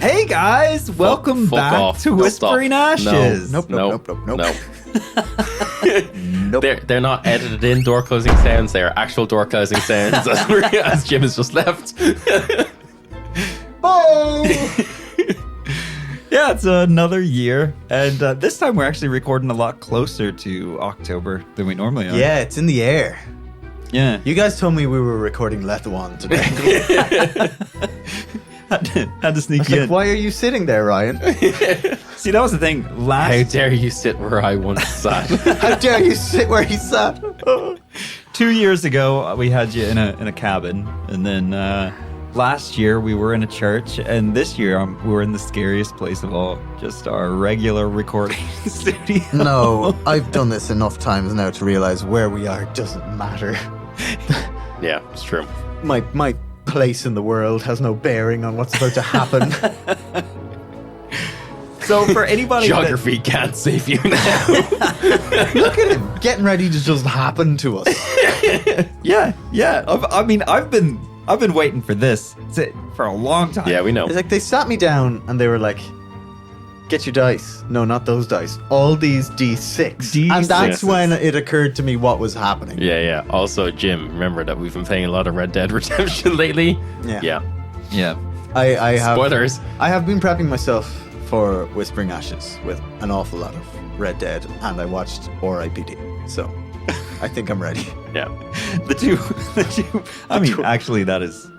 Hey guys, welcome Fuck back off. to Don't Whispering stop. Ashes. Nope. Nope. They're not edited in door closing sounds. They are actual door closing sounds as Jim has just left. Yeah, it's another year, and this time we're actually recording a lot closer to October than we normally are. Yeah, it's in the air. Yeah. You guys told me we were recording Lethawan today. Had to sneak Like, in. why are you sitting there, Ryan? See, that was the thing. How dare you sit where I once sat? How dare you sit where he sat? 2 years ago, we had you in a cabin, and then last year we were in a church, and this year we were in the scariest place of all, just our regular recording studio. No, I've done this enough times now to realize where we are doesn't matter. Yeah, it's true. My place in the world has no bearing on what's about to happen. So for anybody Geography can't save you now. Look at him getting ready to just happen to us. yeah. I mean, I've been waiting for this for a long time. Yeah, we know. It's like they sat me down and they were like, get your dice. No, not those dice. All these D6. And that's when it occurred to me what was happening. Yeah. Also, Jim, remember that we've been playing a lot of Red Dead Redemption lately. Yeah. I have Spoilers. I have been prepping myself for Whispering Ashes with an awful lot of Red Dead, and I watched R.I.P.D. So I think I'm ready. Yeah. the two. I mean, actually, that is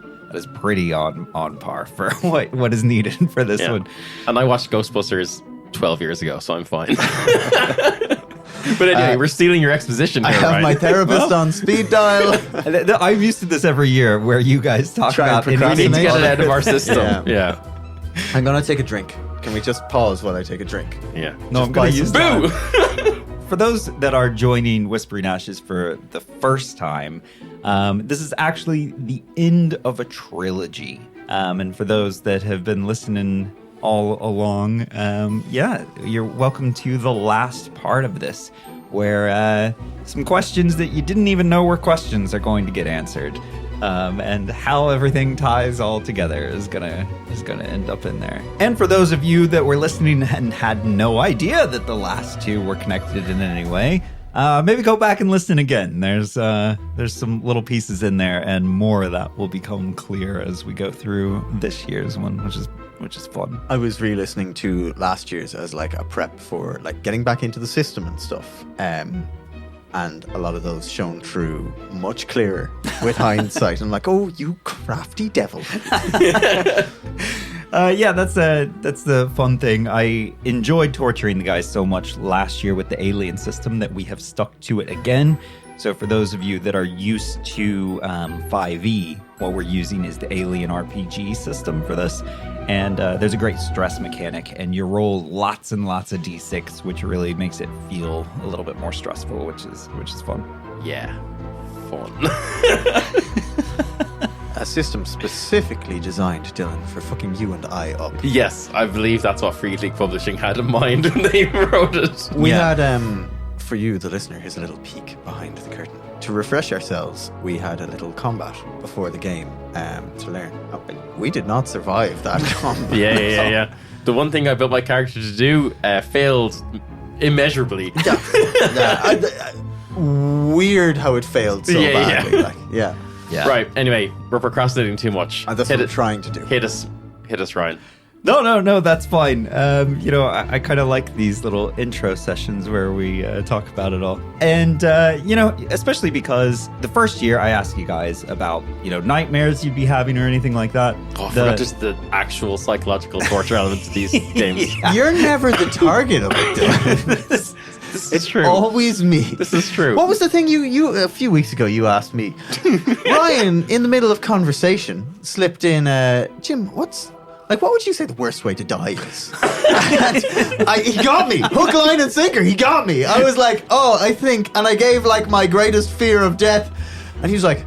pretty on par for what is needed for this one. And I watched Ghostbusters 12 years ago, so I'm fine. But anyway, we're stealing your exposition here, I have Ryan. my therapist on speed dial. I'm used to this every year, where you guys talk Try and about We need to procrastinate. get it out of our system. Yeah. Yeah. I'm gonna take a drink. Can we just pause while I take a drink? Yeah. No, I'm buy going to some use Boo! For those that are joining Whispering Ashes for the first time, this is actually the end of a trilogy. And for those that have been listening all along, you're welcome to the last part of this, where some questions that you didn't even know were questions are going to get answered. And how everything ties all together is gonna end up in there. And for those of you that were listening and had no idea that the last two were connected in any way, maybe go back and listen again. There's some little pieces in there, and more of that will become clear as we go through this year's one, which is fun. I was re-listening to last year's as like a prep for like getting back into the system and stuff. And a lot of those shone through much clearer with hindsight. I'm like, oh, you crafty devil. That's the fun thing. I enjoyed torturing the guys so much last year with the alien system that we have stuck to it again. So for those of you that are used to 5e, what we're using is the Alien RPG system for this. And there's a great stress mechanic, and you roll lots and lots of d6, which really makes it feel a little bit more stressful, which is fun. Yeah. Fun. A system specifically designed, Dylan, for fucking you and I up. Yes, I believe that's what Free League Publishing had in mind when they wrote it. We had, for you, the listener, here's a little peek behind the curtain. To refresh ourselves, we had a little combat before the game to learn. Oh, we did not survive that combat. Yeah. The one thing I built my character to do failed immeasurably. Weird how it failed so badly. Yeah. Right, anyway, we're procrastinating too much. That's what I'm trying to do. Hit us, Ryan. No, that's fine. I kind of like these little intro sessions where we talk about it all. And, especially because the first year I asked you guys about, nightmares you'd be having or anything like that. Oh, I forgot just the actual psychological torture element to these games. Yeah. You're never the target of it, Dylan. This is true. Always me. This is true. What was the thing you a few weeks ago you asked me? Ryan, in the middle of conversation, slipped in, Jim, what would you say the worst way to die is? He got me. Hook, line, and sinker. He got me. I was like, I think, and I gave like my greatest fear of death. And he was like,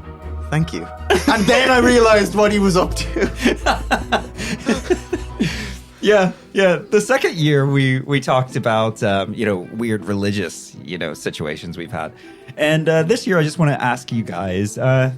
thank you. And then I realized what he was up to. Yeah. The second year we talked about, weird religious, situations we've had. And this year I just want to ask you guys, are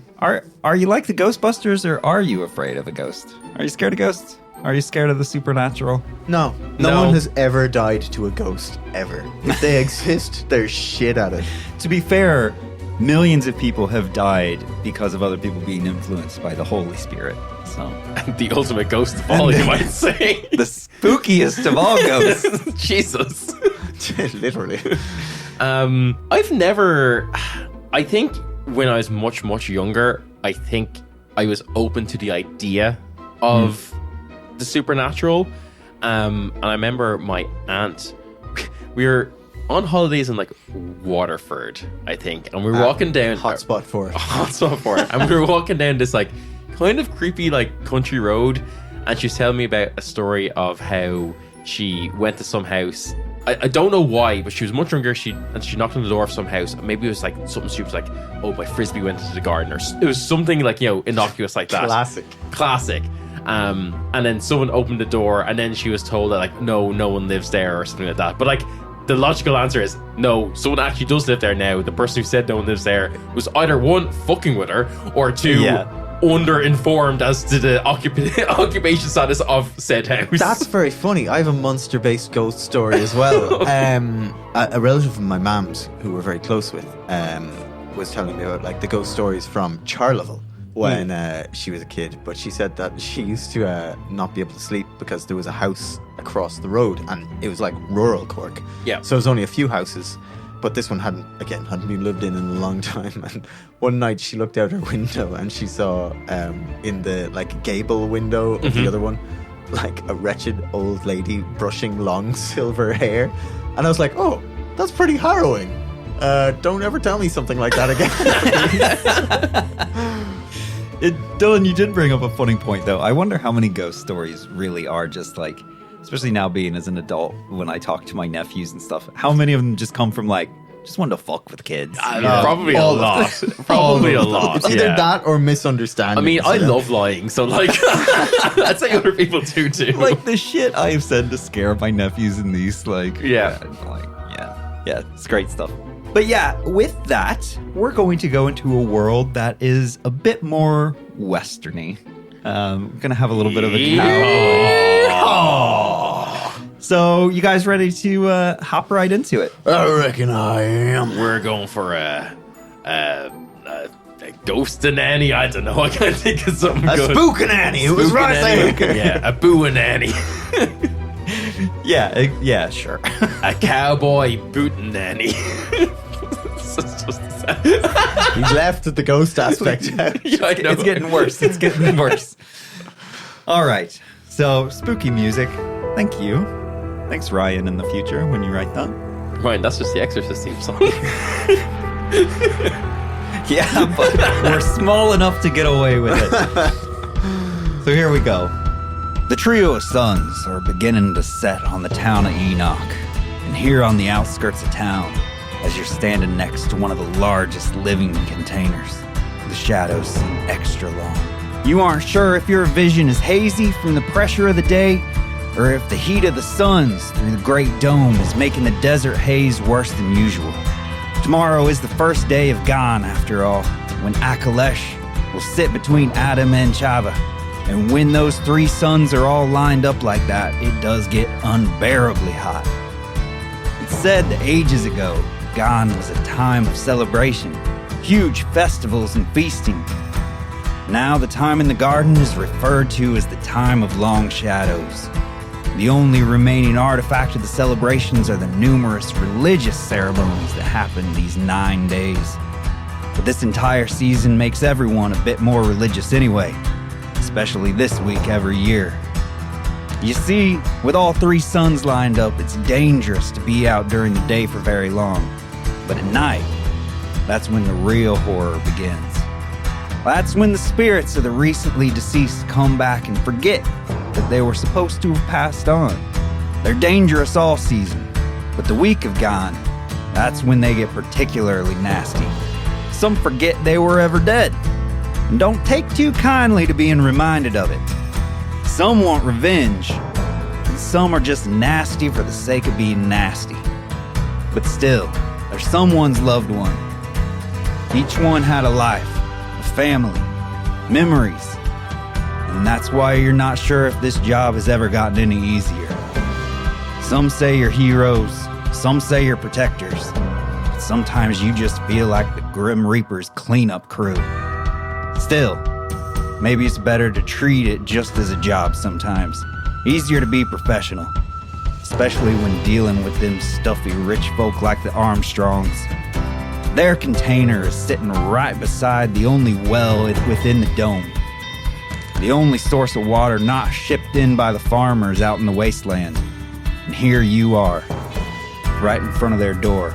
you like the Ghostbusters, or are you afraid of a ghost? Are you scared of ghosts? Are you scared of the supernatural? No No. one has ever died to a ghost, ever. If they exist, they're shit at it. To be fair, millions of people have died because of other people being influenced by the Holy Spirit. So The ultimate ghost of all, you might say. the spookiest of all ghosts. Jesus. Literally. I've never. I think when I was much, much younger, I think I was open to the idea of the supernatural. And I remember my aunt. We were on holidays in like Waterford, I think, and we were walking down Hotspot for it. hotspot for it, and we were walking down this like kind of creepy like country road, and she was telling me about a story of how she went to some house. I don't know why, but she was much younger. She knocked on the door of some house. Maybe it was like something stupid, like, "Oh, my frisbee went into the garden," or it was something like, innocuous like that. Classic. And then someone opened the door, and then she was told that like, no one lives there or something like that. But like, the logical answer is no, someone actually does live there now. The person who said no one lives there was either one, fucking with her, or two, under-informed as to the occupation status of said house. That's very funny. I have a monster-based ghost story as well. A relative of my mum's, who we're very close with, was telling me about like the ghost stories from Charleville when she was a kid. But she said that she used to not be able to sleep because there was a house across the road, and it was like rural Cork. Yeah. So it was only a few houses. But this one hadn't been lived in a long time. And one night she looked out her window and she saw in the like gable window of the other one, like a wretched old lady brushing long silver hair. And I was like, oh, that's pretty harrowing. Don't ever tell me something like that again. Dylan, you did bring up a funny point, though. I wonder how many ghost stories really are just like, especially now being as an adult, when I talk to my nephews and stuff, how many of them just come from like, just wanted to fuck with kids? Probably a lot. Probably a lot. It's either that or misunderstanding. I mean, I love lying, so like, that's like other people do too. Like the shit I've said to scare my nephews and niece, like, Yeah, it's great stuff. But yeah, with that, we're going to go into a world that is a bit more westerny. We're gonna have a little bit of a cowboy. So, you guys ready to hop right into it? I reckon I am. We're going for a ghost and Annie. I don't know. I can't think of something A good. spookin' Annie. It was right there. Yeah, a boo and Annie. Yeah, sure. A cowboy bootin' Annie. He left the ghost aspect out. Yeah, I know. It's getting worse. It's getting worse. All right. So, spooky music. Thank you. Thanks, Ryan, in the future when you write that. Ryan, that's just the Exorcist theme song. Yeah, but we're small enough to get away with it. So here we go. The trio of suns are beginning to set on the town of Enoch. And here on the outskirts of town, as you're standing next to one of the largest living containers, the shadows seem extra long. You aren't sure if your vision is hazy from the pressure of the day, or if the heat of the suns through the great dome is making the desert haze worse than usual. Tomorrow is the first day of Gan, after all, when Akalesh will sit between Adam and Chava. And when those three suns are all lined up like that, it does get unbearably hot. It's said that ages ago, Gan was a time of celebration, huge festivals and feasting. Now the time in the garden is referred to as the time of long shadows. The only remaining artifact of the celebrations are the numerous religious ceremonies that happen these 9 days. But this entire season makes everyone a bit more religious anyway, especially this week every year. You see, with all three suns lined up, it's dangerous to be out during the day for very long. But at night, that's when the real horror begins. That's when the spirits of the recently deceased come back and forget that they were supposed to have passed on. They're dangerous all season, but the week of Gan, that's when they get particularly nasty. Some forget they were ever dead, and don't take too kindly to being reminded of it. Some want revenge, and some are just nasty for the sake of being nasty. But still, they're someone's loved one. Each one had a life, a family, memories, and And that's why you're not sure if this job has ever gotten any easier. Some say you're heroes, some say you're protectors. But sometimes you just feel like the Grim Reaper's cleanup crew. Still, maybe it's better to treat it just as a job sometimes. Easier to be professional. Especially when dealing with them stuffy rich folk like the Armstrongs. Their container is sitting right beside the only well within the dome. The only source of water not shipped in by the farmers out in the wasteland. And here you are, right in front of their door,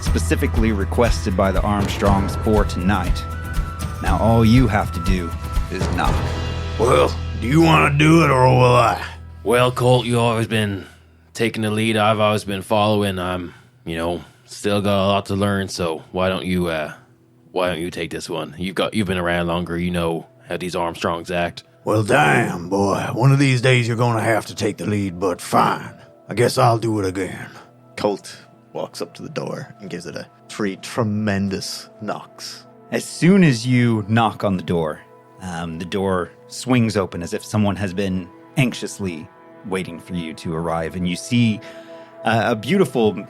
specifically requested by the Armstrongs for tonight. Now all you have to do is knock. Well, do you want to do it or will I? Well, Colt, you always been taking the lead. I've always been following. I'm, still got a lot to learn. So why don't you take this one? You've been around longer. You know how these Armstrongs act. Well, damn, boy. One of these days you're going to have to take the lead, but fine. I guess I'll do it again. Colt walks up to the door and gives it 3 tremendous knocks. As soon as you knock on the door swings open as if someone has been anxiously waiting for you to arrive. And you see a beautiful,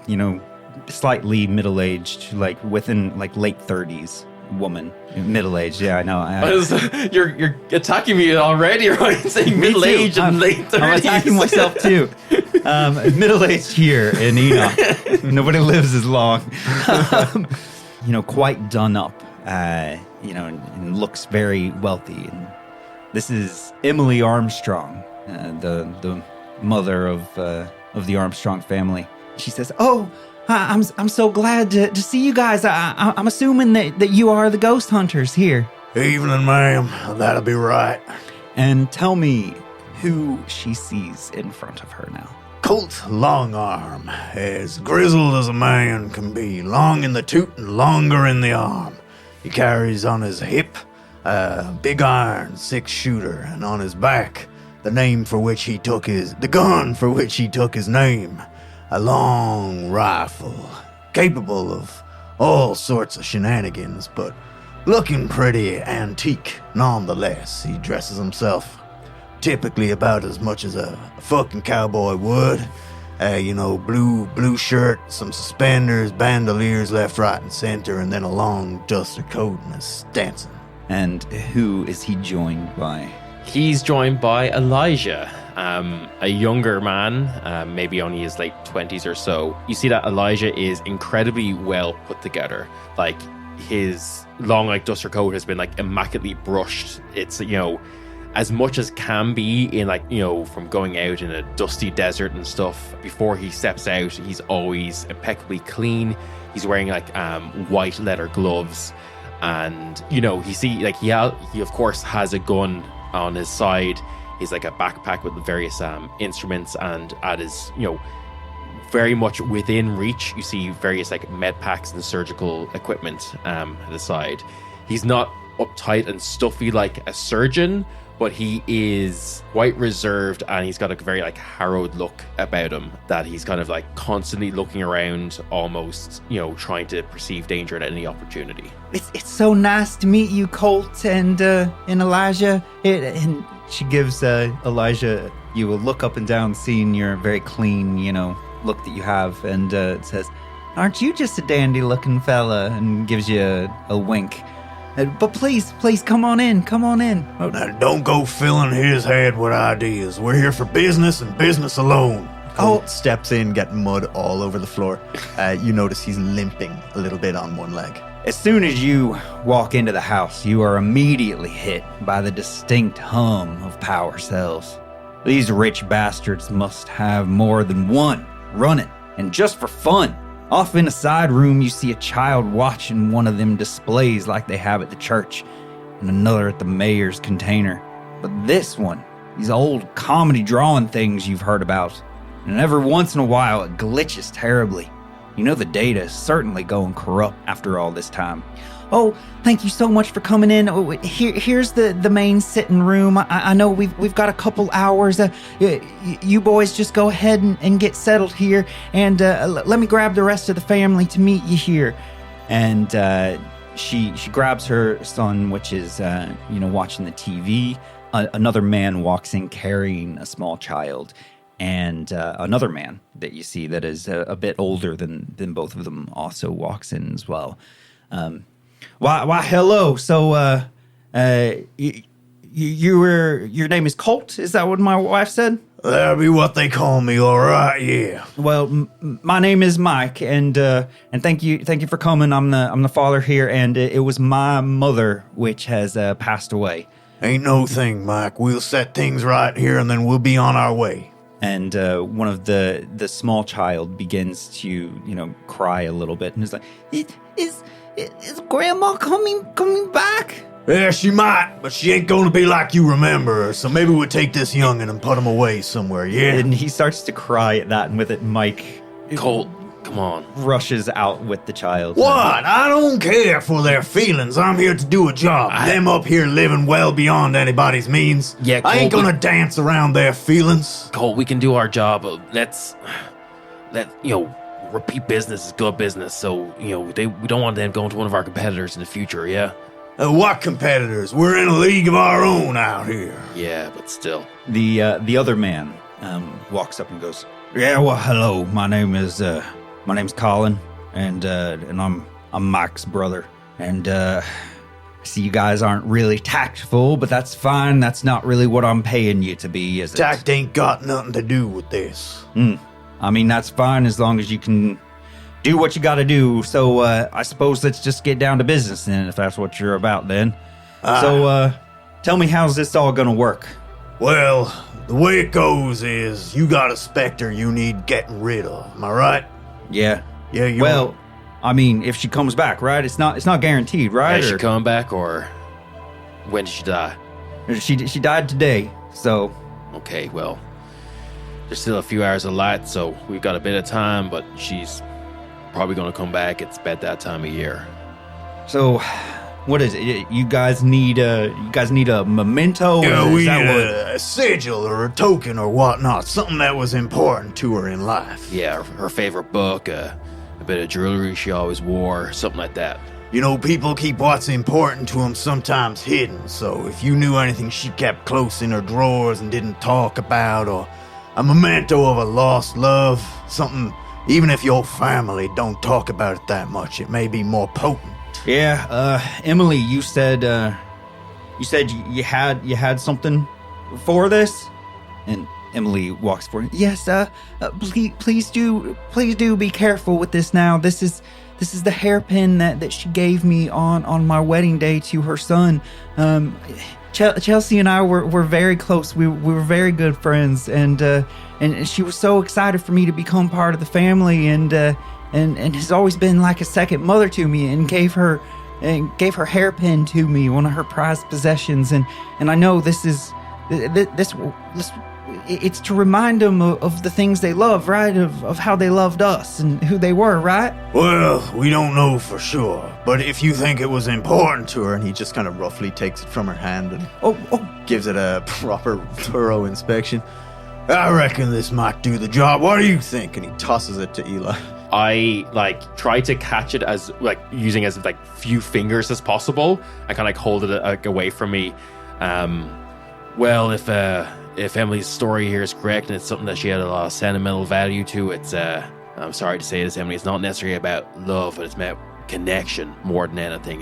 slightly middle-aged, within late 30s woman. Middle-aged, yeah, I know. You're attacking me already, right? Saying middle-aged and late 30s. I'm attacking myself too. Middle-aged here in Enoch. Nobody lives as long. Quite done up, and looks very wealthy. And this is Emily Armstrong, the mother of the Armstrong family. She says, "Oh, I'm so glad to see you guys. I'm assuming that you are the ghost hunters here." Evening, ma'am. That'll be right. And tell me who she sees in front of her now. Colt Longarm, as grizzled as a man can be, long in the toot and longer in the arm. He carries on his hip a big iron 6-shooter, and on his back the gun for which he took his name, a long rifle, capable of all sorts of shenanigans, but looking pretty antique nonetheless. He dresses himself typically about as much as a fucking cowboy would. Blue shirt, some suspenders, bandoliers left, right, and center, and then a long duster coat and a Stetson. And who is he joined by? He's joined by Elijah, a younger man, maybe only his late 20s or so. You see that Elijah is incredibly well put together. His long duster coat has been immaculately brushed. It's as much as can be in from going out in a dusty desert and stuff. Before he steps out, he's always impeccably clean. He's wearing white leather gloves, and he of course has a gun on his side. He's a backpack with various instruments, and at his very much within reach, you see various med packs and surgical equipment at the side. He's not uptight and stuffy like a surgeon, but he is quite reserved, and he's got a very harrowed look about him, that he's kind of constantly looking around, almost trying to perceive danger at any opportunity. It's so nice to meet you, Colt and Elijah. And she gives Elijah a look up and down, seeing your very clean look that you have, and it says, "Aren't you just a dandy looking fella?" and gives you a wink. But please, come on in. Now, don't go filling his head with ideas. We're here for business and business alone. Colt steps in, getting mud all over the floor. You notice he's limping a little bit on one leg. As soon as you walk into the house, you are immediately hit by the distinct hum of power cells. These rich bastards must have more than one running, and just for fun. Off in a side room, you see a child watching one of them displays like they have at the church, and another at the mayor's container. But this one, these old comedy drawing things you've heard about, and every once in a while it glitches terribly. The data is certainly going corrupt after all this time. "Oh, thank you so much for coming in. Here's the main sitting room. I know we've got a couple hours. You boys just go ahead and get settled here, and let me grab the rest of the family to meet you here." And she grabs her son, which is watching the TV, another man walks in carrying a small child, and another man that you see that is a bit older than both of them also walks in as well. Why, hello. So, your name is Colt? Is that what my wife said? That'll be what they call me, all right, yeah. Well, my name is Mike, and thank you for coming. I'm the father here, and it was my mother which has passed away. Ain't no thing, Mike. We'll set things right here, and then we'll be on our way. And one of the small child begins to cry a little bit, and is like, "Is Grandma coming back?" Yeah, she might, but she ain't gonna be like you remember her, so maybe we'll take this youngin' and put him away somewhere, yeah? And he starts to cry at that, and with it, Mike Colt, come on. rushes out with the child. What? I don't care for their feelings. I'm here to do a job. Them up here living well beyond anybody's means. Yeah, I ain't Colt, gonna dance around their feelings. Colt, we can do our job. Repeat business is good business, so, we don't want them going to one of our competitors in the future, yeah? What competitors? We're in a league of our own out here. Yeah, but still. The other man walks up and goes, "Yeah, well, hello. My name's Colin, and I'm Mike's brother. And I see you guys aren't really tactful, but that's fine. That's not really what I'm paying you to be, is it?" Tact ain't got nothing to do with this. I mean, that's fine as long as you can do what you got to do. So I suppose let's just get down to business then, if that's what you're about then. So tell me, how's this all gonna work? Well, the way it goes is you got a specter you need getting rid of. Am I right? Yeah. Yeah, you Well, I mean, if she comes back, right? It's not guaranteed, right? Has she Or- come back, or when did she die? She died today, so Okay, well, there's still a few hours of light, so we've got a bit of time, but she's probably going to come back. It's about that time of year. what is it? You guys need a memento? Yeah, Is we that need what- a sigil or a token or whatnot. Something that was important to her in life. Yeah, her favorite book, a bit of jewelry she always wore, something like that. You know, people keep what's important to them sometimes hidden, so if you knew anything she kept close in her drawers and didn't talk about, or a memento of a lost love, something, even if your family don't talk about it that much, it may be more potent. Yeah, Emily, you said you had something for this, and Emily walks forward. Yes, please do be careful with this now. This is the hairpin that she gave me on my wedding day to her son. Chelsea and I were very close. We were very good friends, and she was so excited for me to become part of the family, and has always been like a second mother to me, and gave her hairpin to me, one of her prized possessions, and I know this it's to remind them of the things they love, right? Of how they loved us and who they were, right? Well, we don't know for sure, but if you think it was important to her, And he just kind of roughly takes it from her hand and Oh, gives it a proper, thorough inspection. I reckon this might do the job. What do you think? And he tosses it to Eli. I try to catch it as using as few fingers as possible. I kind of hold it away from me. Well, if Emily's story here is correct and it's something that she had a lot of sentimental value to, it's I'm sorry to say this, Emily, it's not necessarily about love, but it's about connection more than anything.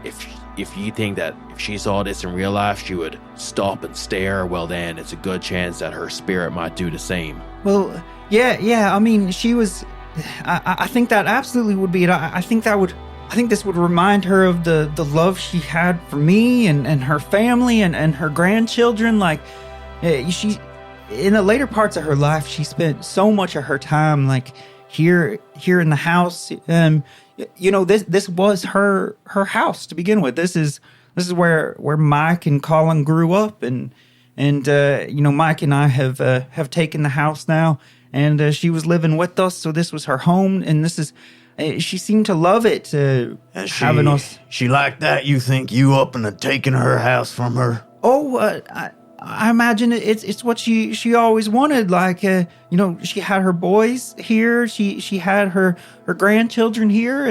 If you think that if she saw this in real life, she would stop and stare, well then it's a good chance that her spirit might do the same. well, yeah. I mean, she was. I think that absolutely would be it. I think this would remind her of the love she had for me and her family and her grandchildren. She, in the later parts of her life, she spent so much of her time here in the house. This was her house to begin with. This is where Mike and Colin grew up, and Mike and I have taken the house now, and she was living with us, so this was her home, and this is. She seemed to love it, having us. She liked that? You think you up and taking her house from her? Oh, I imagine it's what she always wanted. She had her boys here. She had her grandchildren here,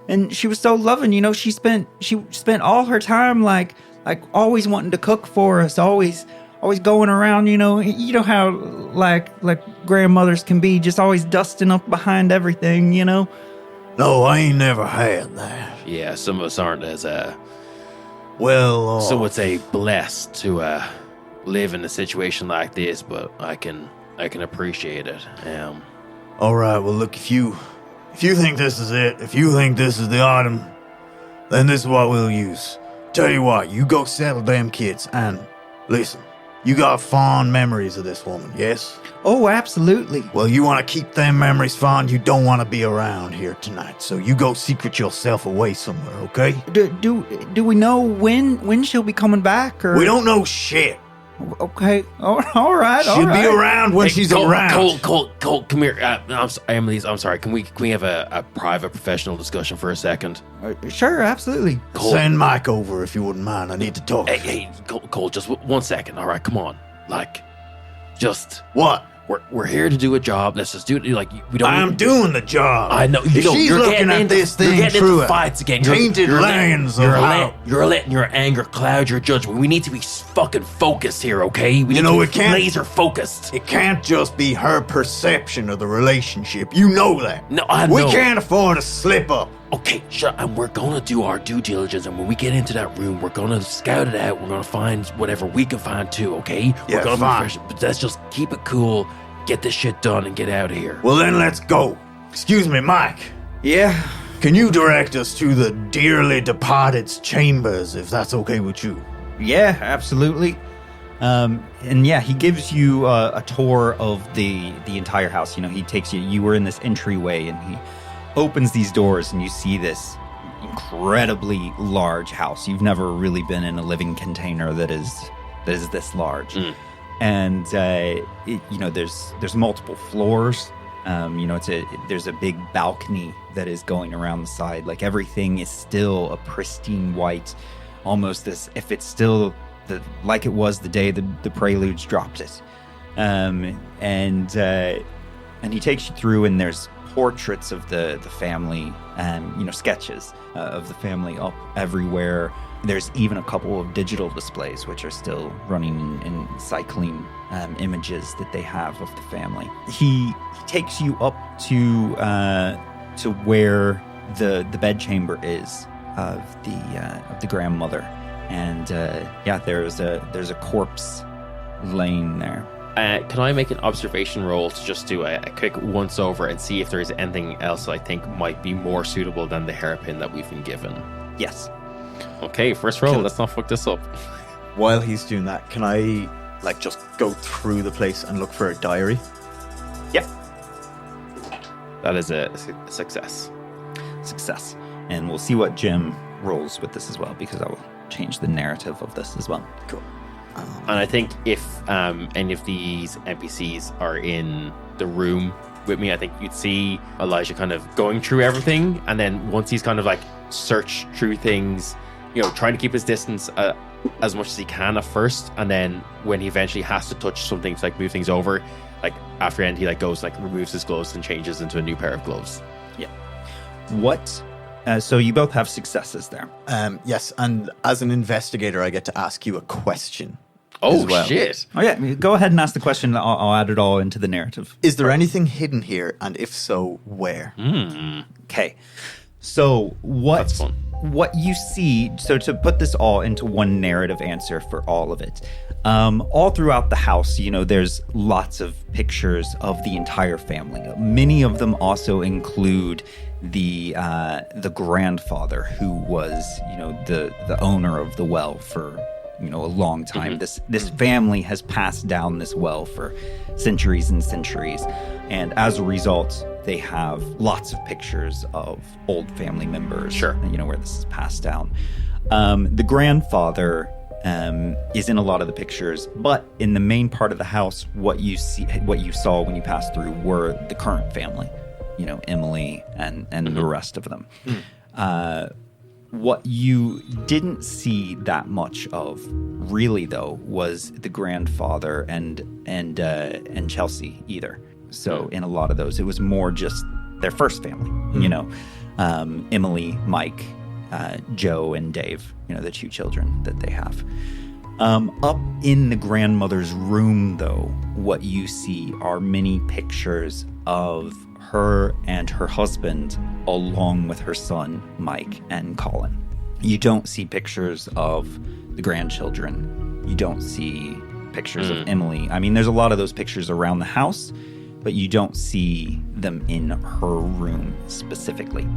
and she was so loving. She spent all her time like like always wanting to cook for us, always going around, you know how like grandmothers can be, just always dusting up behind everything, you know? No, I ain't never had that. Yeah, some of us aren't as Well, some would say blessed to live in a situation like this, but I can appreciate it. all right, well, look, if you think this is it, if you think this is the item, then this is what we'll use. Tell you what, you go settle them kids, and listen, you got fond memories of this woman, yes? Oh, absolutely. Well, you want to keep them memories fond, you don't want to be around here tonight, so you go secret yourself away somewhere, okay? Do we know when she'll be coming back, or We don't know shit. Okay, all right. She'll be around when she's around. Colt, come here. Emily, I'm sorry. Can we have a private, professional discussion for a second? Sure, absolutely. Colt. Send Mike over if you wouldn't mind. I need to talk. Hey, Colt, just 1 second. All right, come on. Like, just What? we're here to do a job. Let's just do it. Like, we don't. I'm doing the job. I know. If she's looking at this thing you're getting through into fights again. tainted lens of how... You're letting your anger cloud your judgment. We need to be fucking focused here, okay? We need to be laser focused. It can't just be her perception of the relationship. You know that. No, I know. We can't afford to slip up. Okay, and we're gonna do our due diligence, and when we get into that room, we're gonna scout it out. We're gonna find whatever we can find too, okay? Yeah, we're gonna fine. be fresh, but let's just keep it cool, get this shit done, and get out of here. Well, then let's go. Excuse me, Mike. Yeah. Can you direct us to the dearly departed's chambers, if that's okay with you? Yeah, absolutely. And yeah, he gives you a tour of the entire house. You know, he takes you. You were in this entryway, and he opens these doors, and you see this incredibly large house. You've never really been in a living container that is this large. And there's multiple floors. There's a big balcony that is going around the side. Like, everything is still a pristine white, almost as if it's still like it was the day the Preludes dropped it. And he takes you through, and there's portraits of the family, and sketches of the family up everywhere. There's even a couple of digital displays which are still running in cycling images that they have of the family. He takes you up to where the bedchamber is of the grandmother, and there's a corpse laying there. Can I make an observation roll to just do a quick once over and see if there's anything else I think might be more suitable than the hairpin that we've been given? Yes. Okay, first roll. Let's not fuck this up. While he's doing that, can I just go through the place and look for a diary? Yep. That is a success. Success. And we'll see what Jim rolls with this as well, because I will change the narrative of this as well. Cool. And I think if any of these NPCs are in the room with me, I think you'd see Elijah kind of going through everything, and then once he's kind of searched through things, trying to keep his distance as much as he can at first, and then when he eventually has to touch something to move things over, after end he goes removes his gloves and changes into a new pair of gloves. Yeah. What? So you both have successes there. Yes, and as an investigator, I get to ask you a question. Oh, as well. shit. Oh yeah, go ahead and ask the question. I'll add it all into the narrative. Is there anything hidden here, and if so, where? Okay. So That's fun. what you see, so to put this all into one narrative answer for all of it, all throughout the house, there's lots of pictures of the entire family. Many of them also include the grandfather, who was, the owner of the well for, a long time. This family has passed down this well for centuries and centuries, and as a result, they have lots of pictures of old family members. Sure. Where this is passed down. The grandfather is in a lot of the pictures, but in the main part of the house, what you saw when you passed through were the current family. Emily and the rest of them. What you didn't see that much of, really, though, was the grandfather and Chelsea either. So in a lot of those, it was more just their first family. Emily, Mike, Joe and Dave, the two children that they have. Up in the grandmother's room, though, what you see are many pictures of her and her husband, along with her son, Mike and Colin. You don't see pictures of the grandchildren. You don't see pictures of Emily. I mean, there's a lot of those pictures around the house, but you don't see them in her room specifically.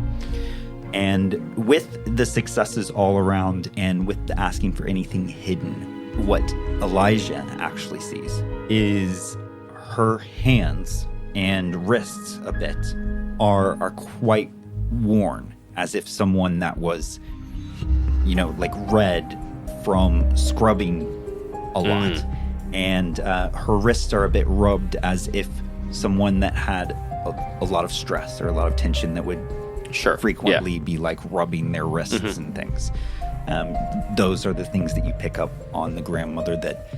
And with the successes all around and with the asking for anything hidden, what Elijah actually sees is her hands and wrists a bit are quite worn, as if someone that was, like red from scrubbing a lot. And her wrists are a bit rubbed, as if someone that had a lot of stress or a lot of tension that would frequently be like rubbing their wrists and things. Those are the things that you pick up on the grandmother, that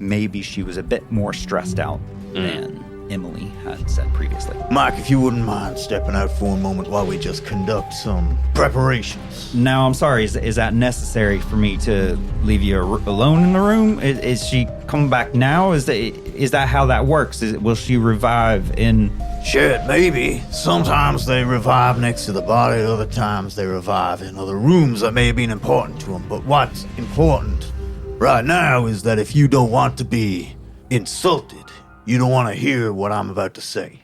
maybe she was a bit more stressed out than Emily had said previously. Mike, if you wouldn't mind stepping out for a moment while we just conduct some preparations. Now, I'm sorry, is that necessary for me to leave you alone in the room? Is she coming back now? Is that how that works? Will she revive in... Shit, maybe. Sometimes they revive next to the body, other times they revive in other rooms that may have been important to them. But what's important right now is that if you don't want to be insulted, you don't want to hear what I'm about to say.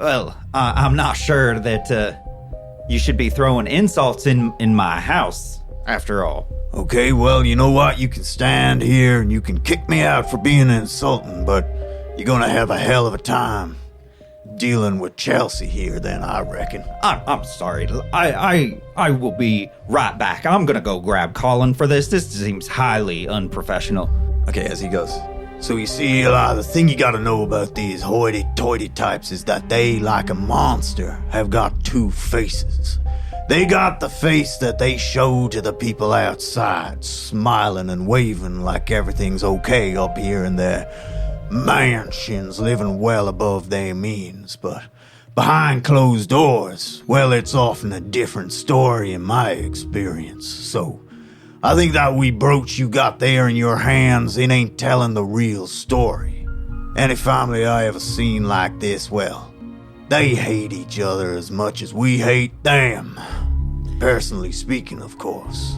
Well, I'm not sure that you should be throwing insults in my house, after all. Okay, well, you know what? You can stand here and you can kick me out for being insulting, but you're gonna have a hell of a time dealing with Chelsea here then, I reckon. I'm sorry. I will be right back. I'm gonna go grab Colin for this. This seems highly unprofessional. Okay, as he goes. So you see, Eli, the thing you gotta know about these hoity-toity types is that they, like a monster, have got two faces. They got the face that they show to the people outside, smiling and waving like everything's okay up here in their mansions, living well above their means. But behind closed doors, well, it's often a different story in my experience. So I think that wee brooch you got there in your hands, it ain't telling the real story. Any family I ever seen like this, well, they hate each other as much as we hate them. Personally speaking, of course.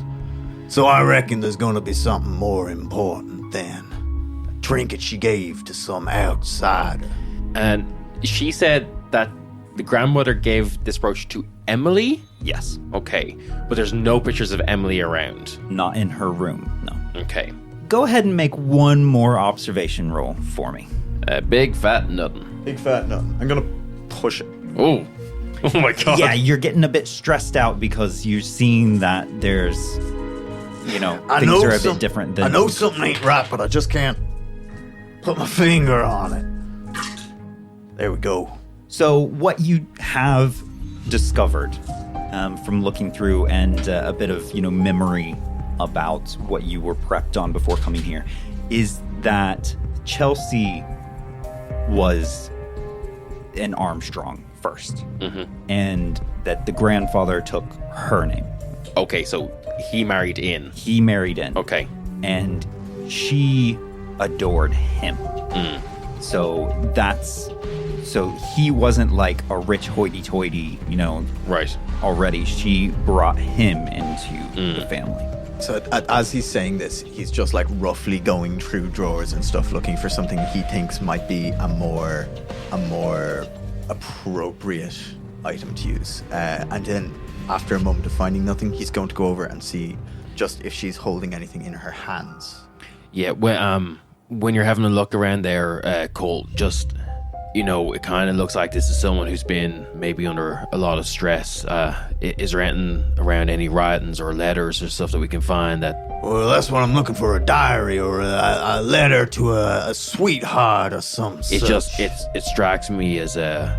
So I reckon there's gonna be something more important than a trinket she gave to some outsider. And she said that the grandmother gave this brooch to Emily? Yes. Okay. But there's no pictures of Emily around. Not in her room, no. Okay. Go ahead and make one more observation roll for me. Big fat nothing. Big fat no. I'm gonna push it. Oh. Oh my god. Yeah, you're getting a bit stressed out because you're seeing that there's, things are a bit different than... I know something ain't right, but I just can't put my finger on it. There we go. So what you have discovered from looking through and a bit of, memory about what you were prepped on before coming here is that Chelsea was an Armstrong first, and that the grandfather took her name. Okay, so he married in. He married in. Okay. And she adored him. So he wasn't like a rich hoity-toity, Right. already. She brought him into the family. So as he's saying this, he's just like roughly going through drawers and stuff, looking for something he thinks might be a more appropriate item to use. And then after a moment of finding nothing, he's going to go over and see just if she's holding anything in her hands. Yeah, when you're having a look around there, Colt, just, it kind of looks like this is someone who's been maybe under a lot of stress. Is there anything around, any writings or letters or stuff that we can find that... Well, that's what I'm looking for, a diary or a letter to a sweetheart or some It such. just, it strikes me as a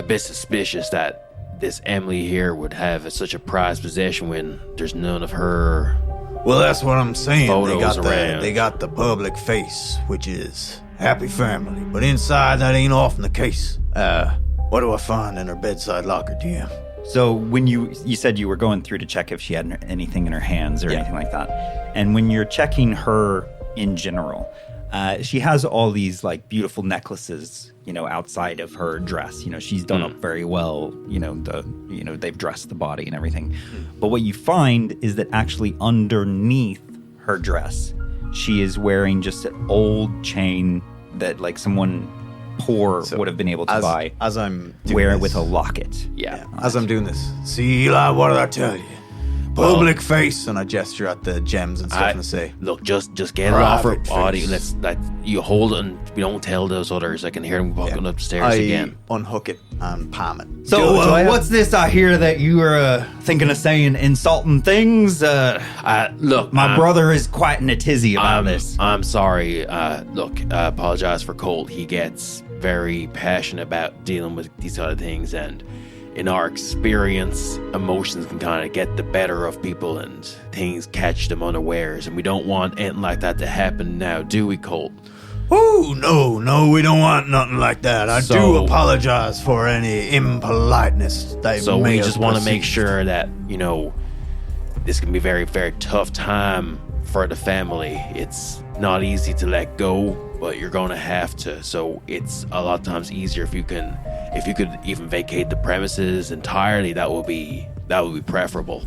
bit suspicious that this Emily here would have such a prized possession when there's none of her... Well, that's what I'm saying. Photos around. They got the public face, which is happy family. But inside, that ain't often the case. What do I find in her bedside locker, DM? So when you said you were going through to check if she had anything in her hands or anything like that, and when you're checking her in general, she has all these like beautiful necklaces, outside of her dress. She's done up very well. They've dressed the body and everything. But what you find is that actually underneath her dress, she is wearing just an old chain that like someone poor would have been able to buy. As I'm doing wear it this, with a locket. Yeah. As I'm doing this, see, Eli, what did I tell you? Public face, and I gesture at the gems and stuff and say, Look, just get it off her Private body. face. You hold it and we don't tell those others. I can hear them walking up the stairs again. unhook it and palm it. So Do I have- what's this I hear that you were thinking of saying insulting things? Look, My brother is quite in a tizzy about this. I'm sorry. Look, I apologize for Colt. He gets very passionate about dealing with these kind of things, and in our experience, emotions can kind of get the better of people and things catch them unawares, and we don't want anything like that to happen now, do we, Colt? Oh, no, we don't want nothing like that. I do So- apologize for any impoliteness they So may we have just want to make perceived. sure that, this can be a very, very tough time for the family. It's not easy to let go, but you're going to have to. So it's a lot of times easier if you could even vacate the premises entirely. That would be preferable.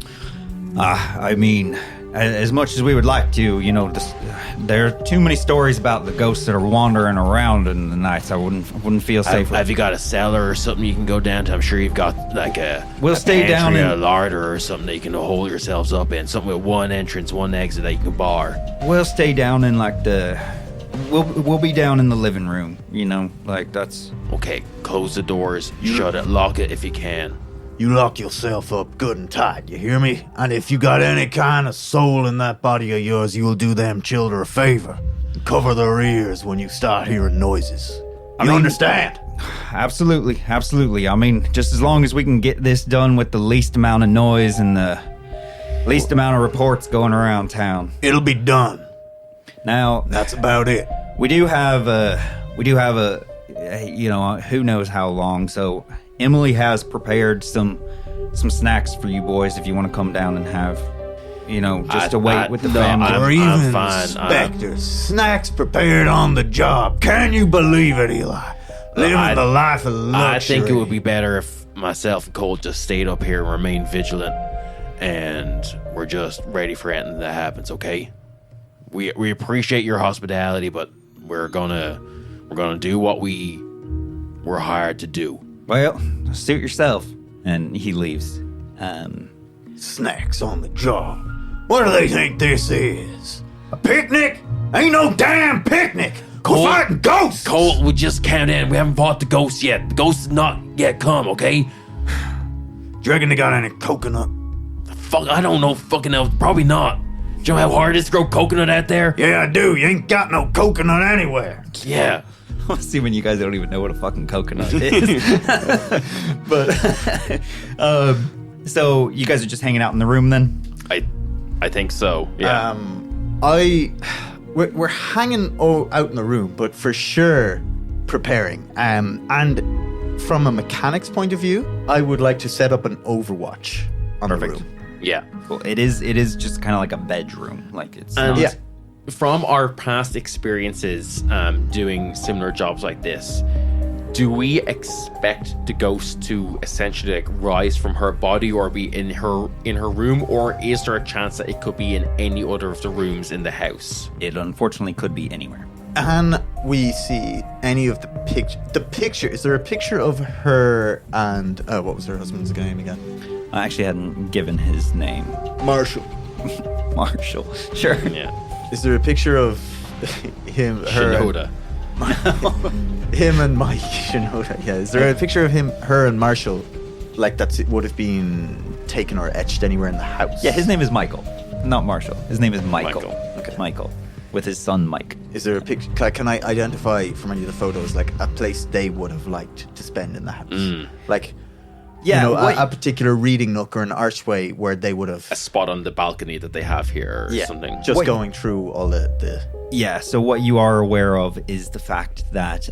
I mean, as much as we would like to, there are too many stories about the ghosts that are wandering around in the nights. I wouldn't feel safer. Have you got a cellar or something you can go down to? I'm sure you've got like We'll a stay down pantry, in- a larder or something that you can hold yourselves up in. Something with one entrance, one exit that you can bar. We'll stay down in like we'll be down in the living room. That's. Okay, close the doors, shut it, lock it if you can. You lock yourself up good and tight, you hear me? And if you got any kind of soul in that body of yours, you'll do them children a favor and cover their ears when you start hearing noises. You understand? Absolutely. I mean, just as long as we can get this done with the least amount of noise and the least amount of reports going around town. It'll be done. Now, That's about it. we do have a, who knows how long. So Emily has prepared some snacks for you boys if you want to come down and have, just to wait with the family. I'm Or even fine. specters. Snacks prepared on the job. Can you believe it, Eli? Living the life of luxury. I think it would be better if myself and Colt just stayed up here and remained vigilant, and we're just ready for anything that happens. Okay, we appreciate your hospitality, but we're gonna do what we were hired to do. Well, suit yourself. And he leaves. Snacks on the job. What do they think this is? A picnic? Ain't no damn picnic. Go Colt- fighting ghosts. Colt, we just count in. We haven't fought the ghost yet. The ghost has not yet come. Okay. Do you reckon they got any coconut? Fuck, I don't know. Fucking hell, probably not. Do you know how hard it is to grow coconut out there? Yeah, I do. You ain't got no coconut anywhere. Yeah. I'm assuming you guys don't even know what a fucking coconut is. But, so you guys are just hanging out in the room then? I think so. Yeah. We're hanging out in the room, but for sure preparing. And from a mechanics point of view, I would like to set up an overwatch on the room. yeah. Cool. It is just kind of like a bedroom. Like it's And not, from our past experiences doing similar jobs like this, do we expect the ghost to essentially like rise from her body or be in her room, or is there a chance that it could be in any other of the rooms in the house? it unfortunately could be anywhere. Can we see any of the picture? Is there a picture of her and what was her husband's name again? I actually hadn't given his name. Marshall. Marshall. Sure. Yeah. Is there a picture of him, her, Shinoda. him and Mike Shinoda? Yeah. Is there a picture of her and Marshall, like would have been taken or etched anywhere in the house? Yeah, his name is Michael, not Marshall. His name is Michael. Michael. Okay. Michael, with his son Mike. Is there a picture? Can I identify from any of the photos like a place they would have liked to spend in the house? Like Yeah, a particular reading nook or an archway where they would have A spot on the balcony that they have here or something. just going through all the Yeah, so what you are aware of is the fact that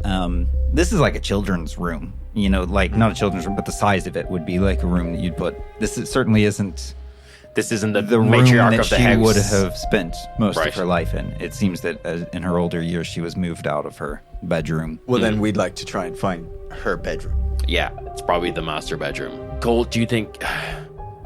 this is like a children's room. You know, like not a children's room, but the size of it would be like a room that you'd put. Certainly isn't This isn't the the room matriarch that of the she house. would have spent most Right. of her life in. It seems that in her older years, she was moved out of her bedroom. Well, then we'd like to try and find her bedroom. Yeah, it's probably the master bedroom. Colt, do you think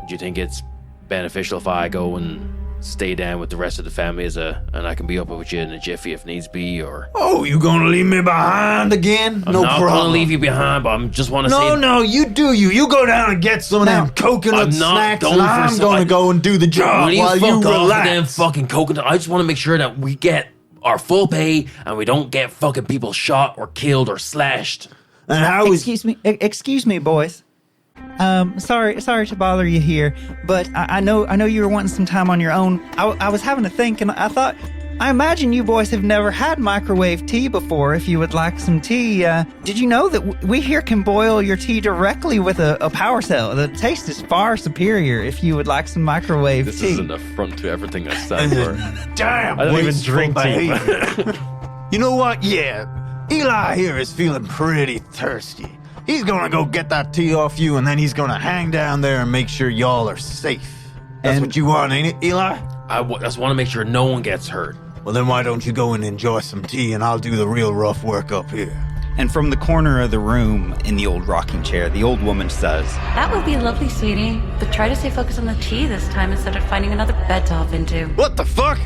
it's beneficial if I go and stay down with the rest of the family and I can be up with you in a jiffy if needs be, or Oh, you gonna leave me behind again? I'm no not problem. gonna leave you behind, but I'm just want to say No, you do you. You go down and get some of them coconut I'm not snacks, going and for I'm some- gonna go and do the job Will you while fuck you off with them relax. fucking coconut? I just want to make sure that we get our full pay and we don't get fucking people shot or killed or slashed. And how is Excuse me, boys. Sorry to bother you here, but I know you were wanting some time on your own. I was having to think, and I imagine you boys have never had microwave tea before. If you would like some tea, did you know that we here can boil your tea directly with a power cell? The taste is far superior if you would like some microwave This tea. is an affront to everything I stand for. damn I don't even wasteful drink tea. behavior. You know what? Yeah, Eli here is feeling pretty thirsty. He's gonna go get that tea off you, and then he's gonna hang down there and make sure y'all are safe. That's And- what you want, ain't it, Eli? I just want to make sure no one gets hurt. Well, then why don't you go and enjoy some tea, and I'll do the real rough work up here. And from the corner of the room in the old rocking chair, the old woman says, That would be lovely, sweetie. But try to stay focused on the tea this time instead of finding another bed to hop into. What the fuck?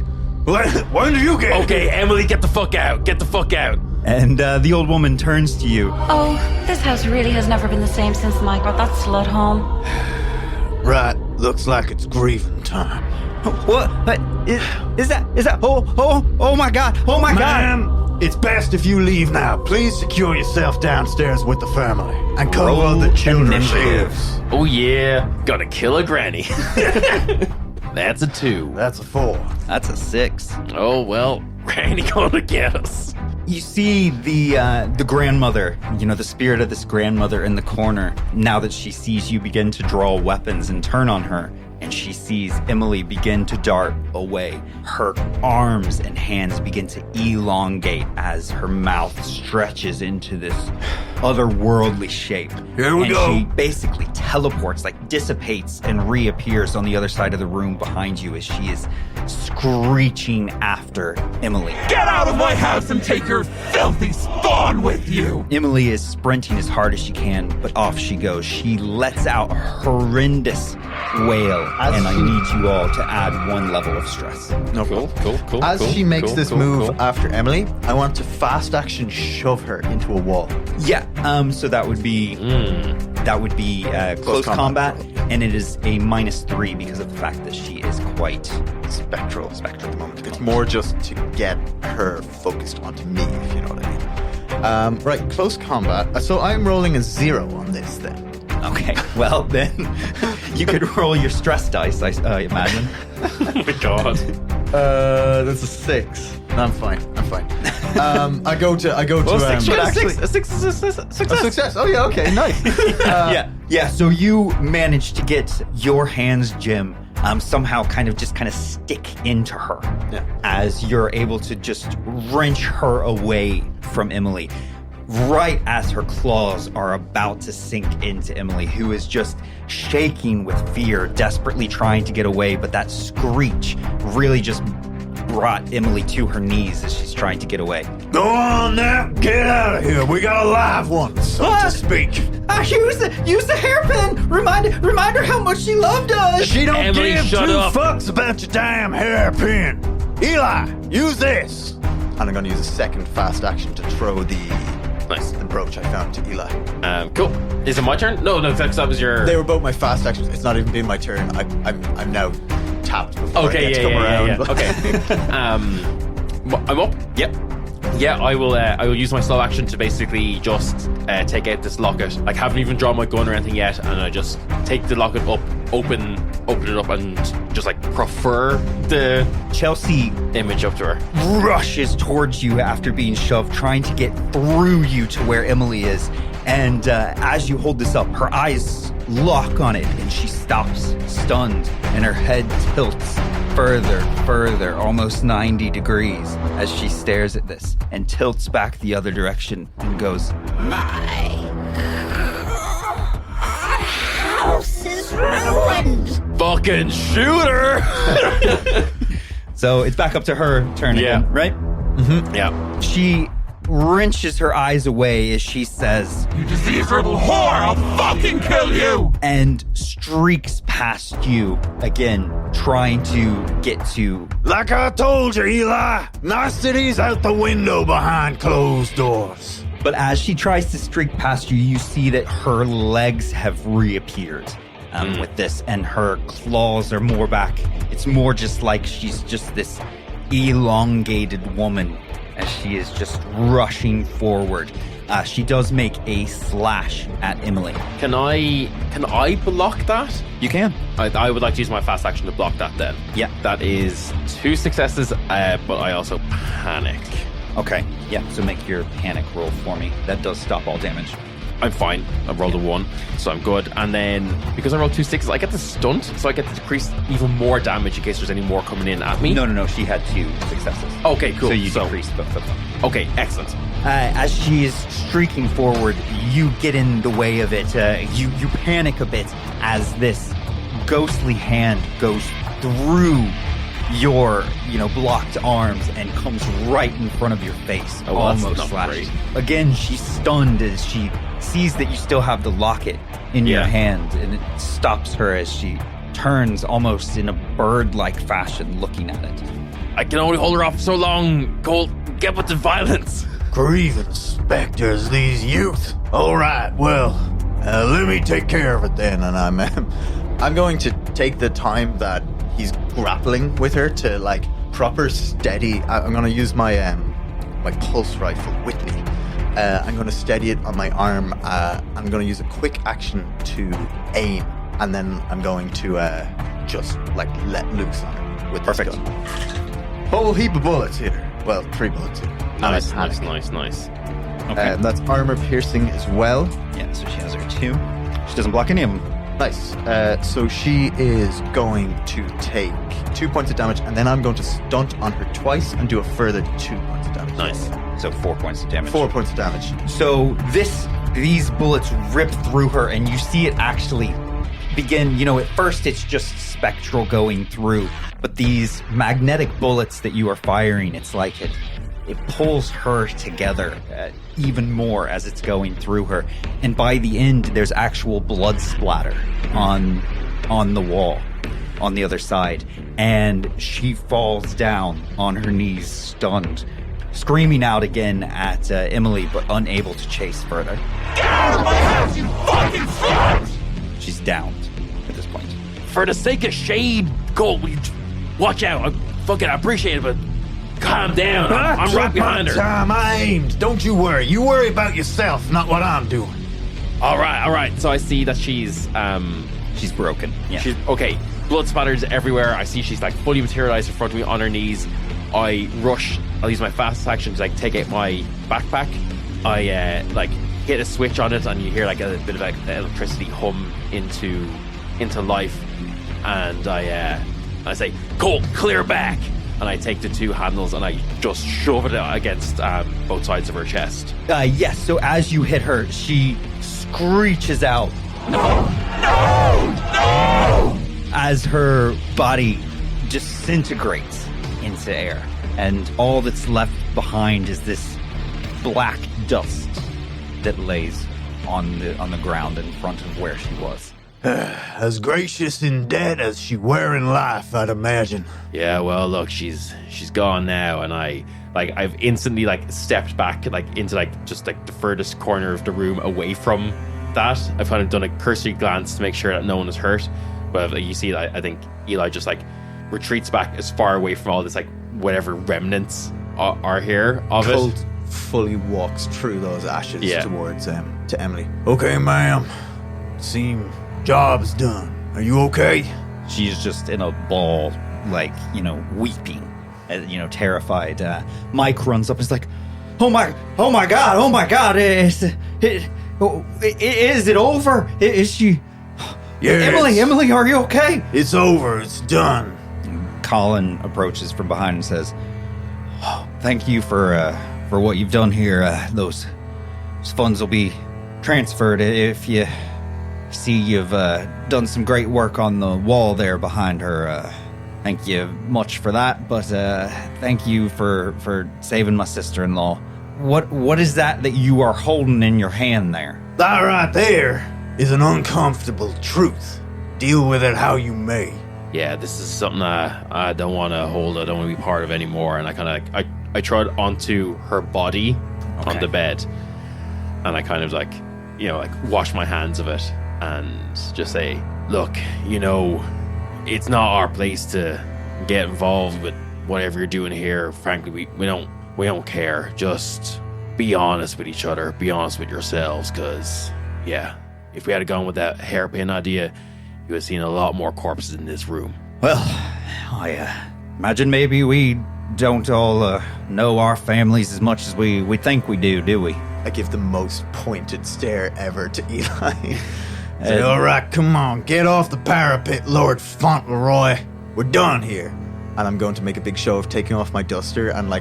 When do you get Okay, Emily, get the fuck out. Get the fuck out. and the old woman turns to you. Oh, this house really has never been the same since Mike brought that slut home. Right, looks like it's grieving time. What? Is that? Oh my God! Oh my God! Ma'am, it's best if you leave now. Please secure yourself downstairs with the family and cover Roll the children's initiative. ears. Oh yeah, gonna kill a granny. That's a 2. That's a 4. That's a 6. Oh well, granny gonna get us. You see the grandmother, you know, the spirit of this grandmother in the corner. Now that she sees you begin to draw weapons and turn on her, and she sees Emily begin to dart away, her arms and hands begin to elongate as her mouth stretches into this otherworldly shape. Here we and go. She basically teleports, like dissipates and reappears on the other side of the room behind you as she is screeching after Emily. Get out of my house and take your filthy spawn with you! Emily is sprinting as hard as she can, but off she goes. She lets out a horrendous wail, and I need you all to add 1 level of stress. No Cool. As she makes this move cool. after Emily, I want to fast action shove her into a wall. Yeah, so that would be close combat, and it is a -3 because of the fact that she is quite Spectral at the moment. It's more just to get her focused onto me, if you know what I mean. Right, close combat. So I'm rolling a 0 on this then. okay. Well, then you could roll your stress dice, I imagine. Oh my god. That's a 6. No, I'm fine. I go to A success. Oh yeah, okay, nice. Yeah. So you manage to get your hands, Jim, somehow kind of stick into her, Yeah. as you're able to just wrench her away from Emily. Right as her claws are about to sink into Emily, who is just shaking with fear, desperately trying to get away, but that screech really just brought Emily to her knees as she's trying to get away. Go on now, get out of here. We got a live one, so to speak. Use the hairpin! Remind her how much she loved us! She don't Emily, give shut 2 up. fucks about your damn hairpin. Eli, use this. And I'm going to use a second fast action to throw the Nice. brooch I found to Eli. Cool. Is it my turn? No, that was your. They were both my fast actions. It's not even been my turn. I'm now tapped before I Okay, get to come around. yeah. Okay. I'm up. Yep. Yeah, I will use my slow action to basically just take out this locket. I haven't even drawn my gun or anything yet, and I just take the locket up open it up and just like prefer the Chelsea image up to her. rushes towards you after being shoved, trying to get through you to where Emily is. And as you hold this up, her eyes lock on it and she stops, stunned, and her head tilts further, almost 90 degrees as she stares at this and tilts back the other direction and goes, House is ruined. Fucking shooter! So it's back up to her turn Yeah. again, right? Yeah. She wrenches her eyes away as she says, You miserable whore, I'll fucking kill you! and streaks past you again, trying to get to. Like I told you, Eli, nicety's out the window behind closed doors. But as she tries to streak past you, you see that her legs have reappeared with this, and her claws are more back. It's more just like she's just this elongated woman as she is just rushing forward. She does make a slash at Emily. Can I block that? You can. I would like to use my fast action to block that then. Yeah. That is 2 successes, but I also panic. Okay. Yeah. So make your panic roll for me. That does stop all damage. I'm fine. I rolled a 1, so I'm good. And then, because I rolled 2 6s, I get the stunt, so I get to decrease even more damage in case there's any more coming in at me. No. She had 2 successes. Okay, cool. So you decreased both of them. Okay, excellent. As she is streaking forward, you get in the way of it. You panic a bit as this ghostly hand goes through your, blocked arms and comes right in front of your face. Oh, well, that's almost not slashes. great. Again, she's stunned as she sees that you still have the locket in your Yeah. hand, and it stops her as she turns almost in a bird-like fashion looking at it. I can only hold her off so long. Colt, get with the violence. Grieving specters, these youth. All right, well, let me take care of it then. And I'm going to take the time that he's grappling with her to like proper steady. I'm going to use my my pulse rifle with me. I'm going to steady it on my arm. I'm going to use a quick action to aim, and then I'm going to just like let loose on her with this Perfect. gun. Whole heap of bullets here. Well, 3 bullets here. And I Nice. panic. Okay. That's armor piercing as well. Yeah, so she has her 2. She doesn't block any of them. Nice. So she is going to take 2 points of damage, and then I'm going to stunt on her twice and do a further 2 points of damage. Nice. So 4 points of damage. 4 points of damage. So these bullets rip through her, and you see it actually begin. At first it's just spectral going through, but these magnetic bullets that you are firing, it's like it pulls her together even more as it's going through her. And by the end, there's actual blood splatter on the wall on the other side, and she falls down on her knees, stunned, screaming out again at Emily, but unable to chase further. Get out of my house, you fucking slut! She's downed at this point. For the sake of shade, Colt, watch out. I fucking appreciate it, but calm down. I'm right behind her. Time I aimed. Don't you worry. You worry about yourself, not what I'm doing. All right. So I see that she's She's broken. Yeah. she's okay. Blood spatters everywhere. I see she's like fully materialized in front of me on her knees. I rush. I'll use my fast action to like take out my backpack. I like hit a switch on it, and you hear like a bit of like electricity hum into life. And I say, Colt, clear back. And I take the 2 handles and I just shove it against both sides of her chest. Yes, so as you hit her, she screeches out No! as her body disintegrates into air. And all that's left behind is this black dust that lays on the ground in front of where she was. As gracious in death as she were in life, I'd imagine. Yeah, well, look, she's gone now, and I've instantly like stepped back like into like just like the furthest corner of the room away from that. I've kind of done a cursory glance to make sure that no one is hurt, but like, you see, I think Eli just like retreats back as far away from all this like whatever remnants are here of Colt it. fully walks through those ashes Yeah. towards to Emily. Okay, ma'am. Seem job's done. Are you okay? She's just in a ball, like, weeping, terrified. Mike runs up and is like, oh my God, is it over? Is she... Yes. Emily, are you okay? It's over. It's done. Colin approaches from behind and says, oh, thank you for what you've done here. Those funds will be transferred if you see you've done some great work on the wall there behind her. Thank you much for that, but thank you for saving my sister-in-law. What is that you are holding in your hand there? That right there is an uncomfortable truth. Deal with it how you may. Yeah, this is something I don't want to hold. I don't want to be part of anymore. And I kind of I trod onto her body on the bed, and I kind of like wash my hands of it and just say, look, it's not our place to get involved with whatever you're doing here. Frankly, we don't care. Just be honest with each other. Be honest with yourselves, because if we had gone with that hairpin idea, you would have seen a lot more corpses in this room. Well, I imagine maybe we don't all know our families as much as we think we do we? I give the most pointed stare ever to Eli. Say, all right, come on, get off the parapet, Lord Fauntleroy. We're done here. And I'm going to make a big show of taking off my duster and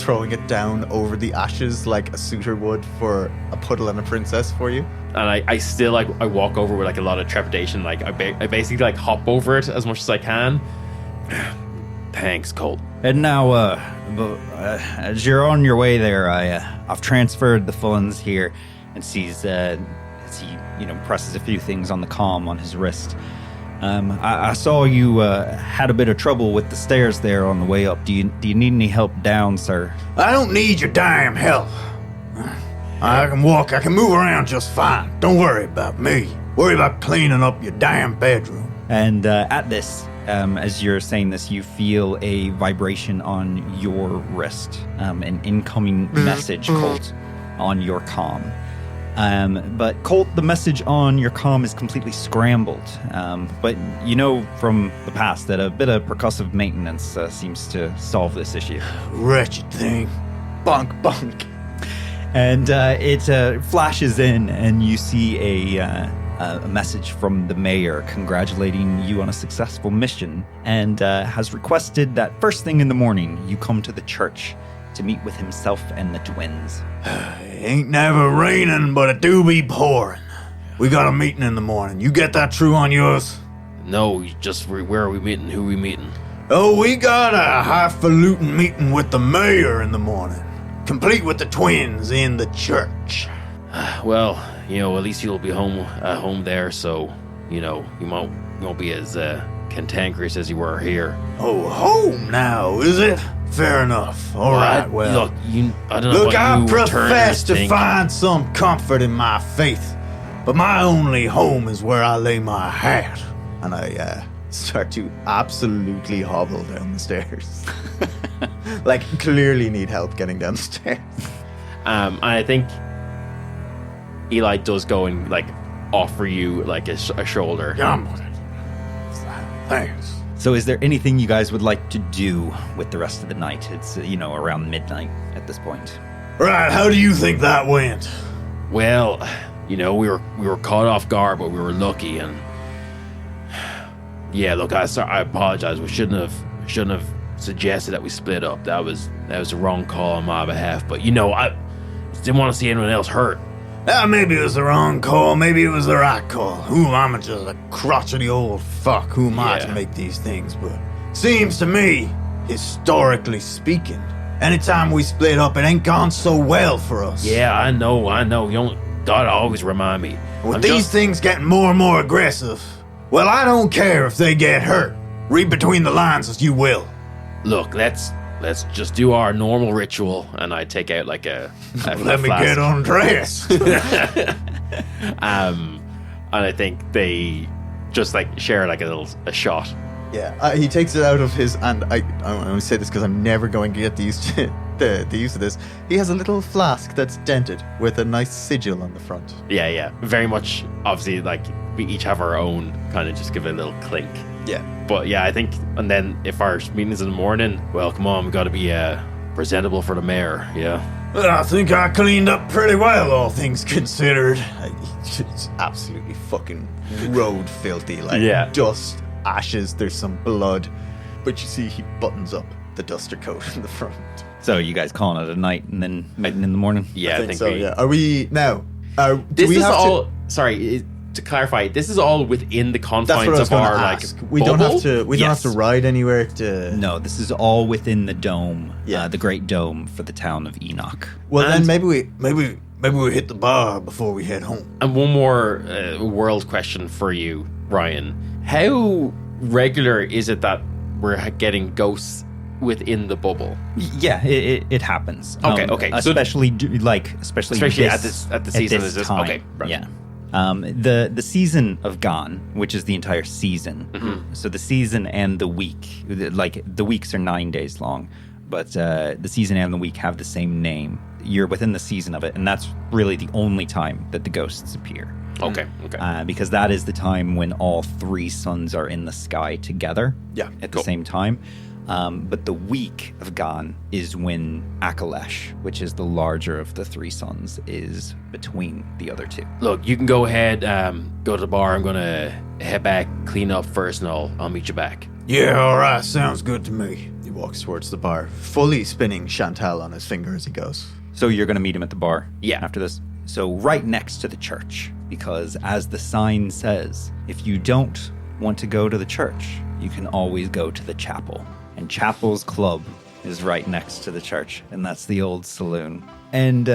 throwing it down over the ashes like a suitor would for a puddle and a princess for you. And I still I walk over with a lot of trepidation. I basically hop over it as much as I can. Thanks, Colt. And now, as you're on your way there, I've transferred the funds here, and sees as he presses a few things on the comm on his wrist. I saw you had a bit of trouble with the stairs there on the way up. Do you need any help down, sir? I don't need your damn help. I can walk, I can move around just fine. Don't worry about me. Worry about cleaning up your damn bedroom. And at this, as you're saying this, you feel a vibration on your wrist, an incoming message, Colt, on your comm. But Colt, the message on your comm is completely scrambled. But you know from the past that a bit of percussive maintenance seems to solve this issue. Wretched thing. Bonk, bonk. And it flashes in, and you see a message from the mayor congratulating you on a successful mission, and has requested that first thing in the morning you come to the church to meet with himself and the twins. Ain't never raining, but it do be pouring. We got a meeting in the morning. You get that true on yours? No, just where are we meeting? Who are we meeting? Oh, we got a highfalutin meeting with the mayor in the morning, complete with the twins in the church. Well, at least you'll be home there, so you won't be as cantankerous as you were here. Oh, home now, is it? Fair enough. All right, well. Look, I don't know. Look, I you profess to think. find some comfort in my faith, but my only home is where I lay my hat. And I start to absolutely hobble down the stairs. Clearly need help getting down the stairs. I think Eli does go and offer you a shoulder. Come on. Thanks. So is there anything you guys would like to do with the rest of the night? It's, around midnight at this point. Right, how do you think that went? Well, we were caught off guard, but we were lucky, and look, I apologize. We shouldn't have suggested that we split up. That was the wrong call on my behalf. But I didn't want to see anyone else hurt. Maybe it was the wrong call. Maybe it was the right call. I'm just a crotchety old fuck. Who am I to make these things? But seems to me, historically speaking, anytime we split up, it ain't gone so well for us. Yeah, I know. You gotta always remind me. With these things getting more and more aggressive, well, I don't care if they get hurt. Read between the lines as you will. Look, let's just do our normal ritual, and I take out a Let me get undressed. And I think they just share a shot. Yeah, he takes it out of his, and I only say this because I'm never going to get the use of this. He has a little flask that's dented with a nice sigil on the front. Yeah, very much. Obviously, we each have our own, kind of just give it a little clink. Yeah. But yeah, I think, and then if our meeting's in the morning, well, come on, we got to be presentable for the mayor. Yeah. Well, I think I cleaned up pretty well, all things considered. It's absolutely fucking road filthy. Like Yeah. dust, ashes, there's some blood. But you see he buttons up the duster coat in the front. So you guys calling it a night and then meeting in the morning? Yeah, I think so, we. yeah. Are we now? Do This we is have all. to, Sorry, to clarify, this is all within the that's what confines I was of our going to like. ask. We don't have bubble? to. We don't have Yes. to ride anywhere to. No, this is all within the dome. Yeah. The Great Dome for the town of Enoch. Well, And- then maybe we. Maybe we hit the bar before we head home. And one more world question for you, Ryan. How regular is it that we're getting ghosts within the bubble? Yeah, it happens. Okay, okay. So- Especially especially at the season is this. time. Okay, right. Yeah. The season of Gone, which is the entire season. Mm-hmm. So the season and the week, like the weeks are 9 days long, but the season and the week have the same name. You're within the season of it, and that's really the only time that the ghosts appear. Okay. Because that is the time when all three suns are in the sky together at the same time. But the week of Gone is when Akalesh, which is the larger of the three suns, is between the other two. Look, you can go ahead, go to the bar. I'm gonna head back, clean up first, and I'll meet you back. Yeah, all right. Sounds good to me. He walks towards the bar, fully spinning Chantal on his finger as he goes. So you're going to meet him at the bar Yeah. after this? So right next to the church, because as the sign says, if you don't want to go to the church, you can always go to the chapel. And Chapel's Club is right next to the church, and that's the old saloon. And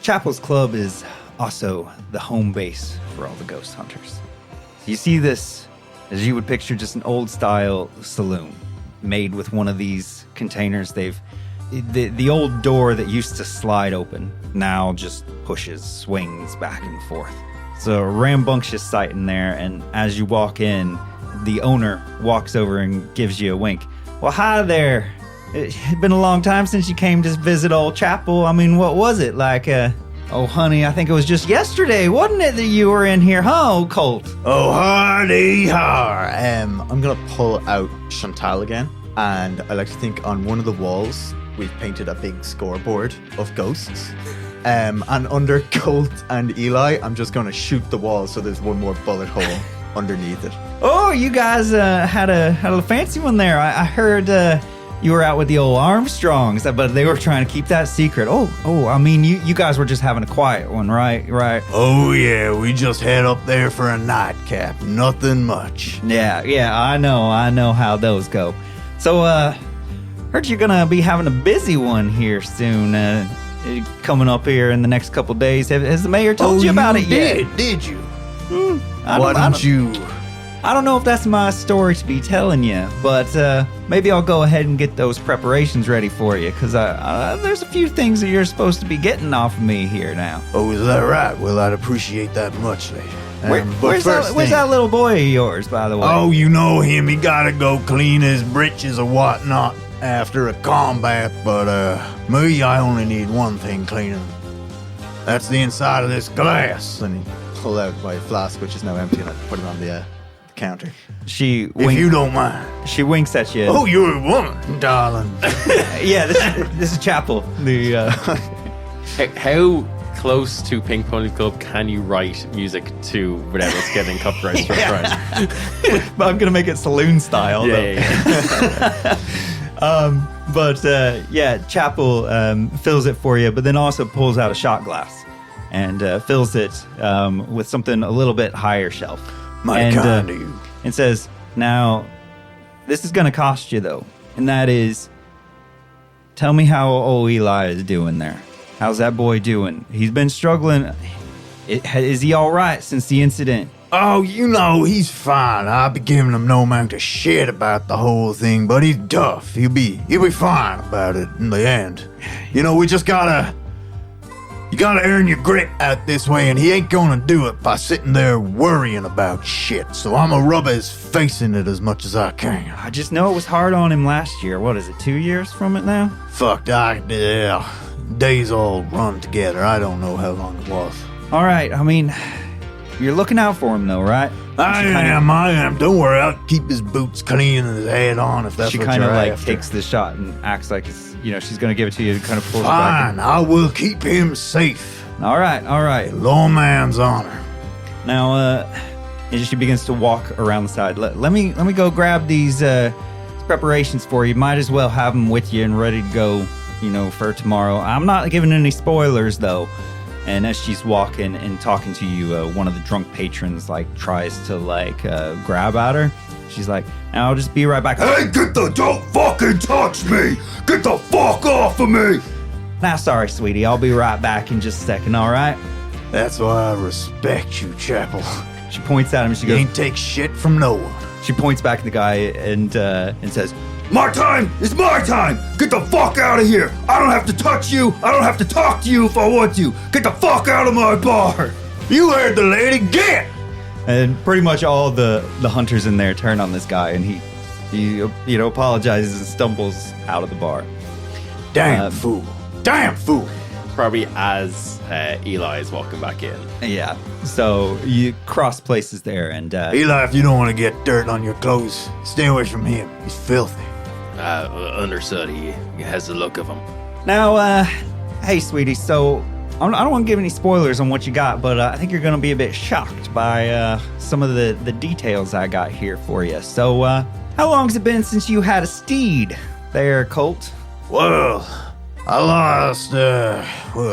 Chapel's Club is also the home base for all the ghost hunters. You see this as you would picture just an old style saloon made with one of these containers. The old door that used to slide open now just swings back and forth. It's a rambunctious sight in there, and as you walk in, the owner walks over and gives you a wink. Well, hi there. It's been a long time since you came to visit old Chapel. I mean, what was it like? Oh, honey, I think it was just yesterday, wasn't it, that you were in here, huh, Colt? Oh, hardy har. I'm gonna pull out Chantal again, and I like to think on one of the walls we've painted a big scoreboard of ghosts. And under Colt and Eli, I'm just gonna shoot the wall so there's one more bullet hole underneath it. Oh, you guys had a fancy one there. I heard you were out with the old Armstrongs, but they were trying to keep that secret. Oh, I mean, you guys were just having a quiet one, right? Right. Oh, yeah, we just head up there for a nightcap. Nothing much. Yeah, I know how those go. So, heard you're gonna be having a busy one here soon. Coming up here in the next couple days. Has the mayor told you about it yet? Did you? Why don't you? I don't know if that's my story to be telling you, but maybe I'll go ahead and get those preparations ready for you, because there's a few things that you're supposed to be getting off of me here now. Oh, is that right? Well, I'd appreciate that muchly. Where's that little boy of yours, by the way? Oh, you know him. He gotta go clean his britches or whatnot after a combat, but me, I only need one thing cleaning. That's the inside of this glass. And he pull out my flask, which is now empty, and I put it on the counter. She If you don't mind. She winks at you. Oh, you're a woman, darling. Yeah, this is Chapel. The How close to Pink Pony Club can you write music to without us getting copyright struck? Right? but I'm gonna make it saloon style. though. Yeah. Chapel fills it for you, but then also pulls out a shot glass and fills it with something a little bit higher shelf. Mighty kind of you. And says, now, this is going to cost you, though. And that is, tell me how old Eli is doing there. How's that boy doing? He's been struggling. Is he all right since the incident? Oh, you know, he's fine. I'll be giving him no amount of shit about the whole thing, but he's tough. He'll be fine about it in the end. You know, we just you gotta earn your grit out this way, and he ain't gonna do it by sitting there worrying about shit. So I'm gonna rub his face in it as much as I can. I just know it was hard on him last year. What is it, 2 years from it now? Fuck, yeah. Days all run together. I don't know how long it was. All right, I mean, You're looking out for him, though, right? I am. Don't worry, I'll keep his boots clean and his head on if that's She what kind you're of like after. takes the shot and acts like it's, she's going to give it to you and kind of pulls it Fine, back. I will keep him safe. All right. Low man's honor. Now, as she begins to walk around the side, let me go grab these preparations for you. Might as well have them with you and ready to go, for tomorrow. I'm not giving any spoilers, though. And as she's walking and talking to you, one of the drunk patrons tries to grab at her. She's like, "I'll just be right back." Hey, don't fucking touch me! Get the fuck off of me! Nah, sorry, sweetie. I'll be right back in just a second. All right. That's why I respect you, Chapel. She points at him. And she You goes. ain't take shit from no one. She points back at the guy and says, My time is my time! Get the fuck out of here! I don't have to touch you! I don't have to talk to you if I want to! Get the fuck out of my bar! You heard the lady, get! and pretty much all the hunters in there turn on this guy, and he apologizes and stumbles out of the bar. Damn fool. Damn fool. Probably as Eli is walking back in. Yeah. So you cross places there, and Eli, if you don't want to get dirt on your clothes, stay away from him. He's filthy. Understood. He has the look of him. now, hey, sweetie. So I don't want to give any spoilers on what you got, but I think you're going to be a bit shocked by some of the details I got here for you. So, how long has it been since you had a steed there, Colt? Well, I lost a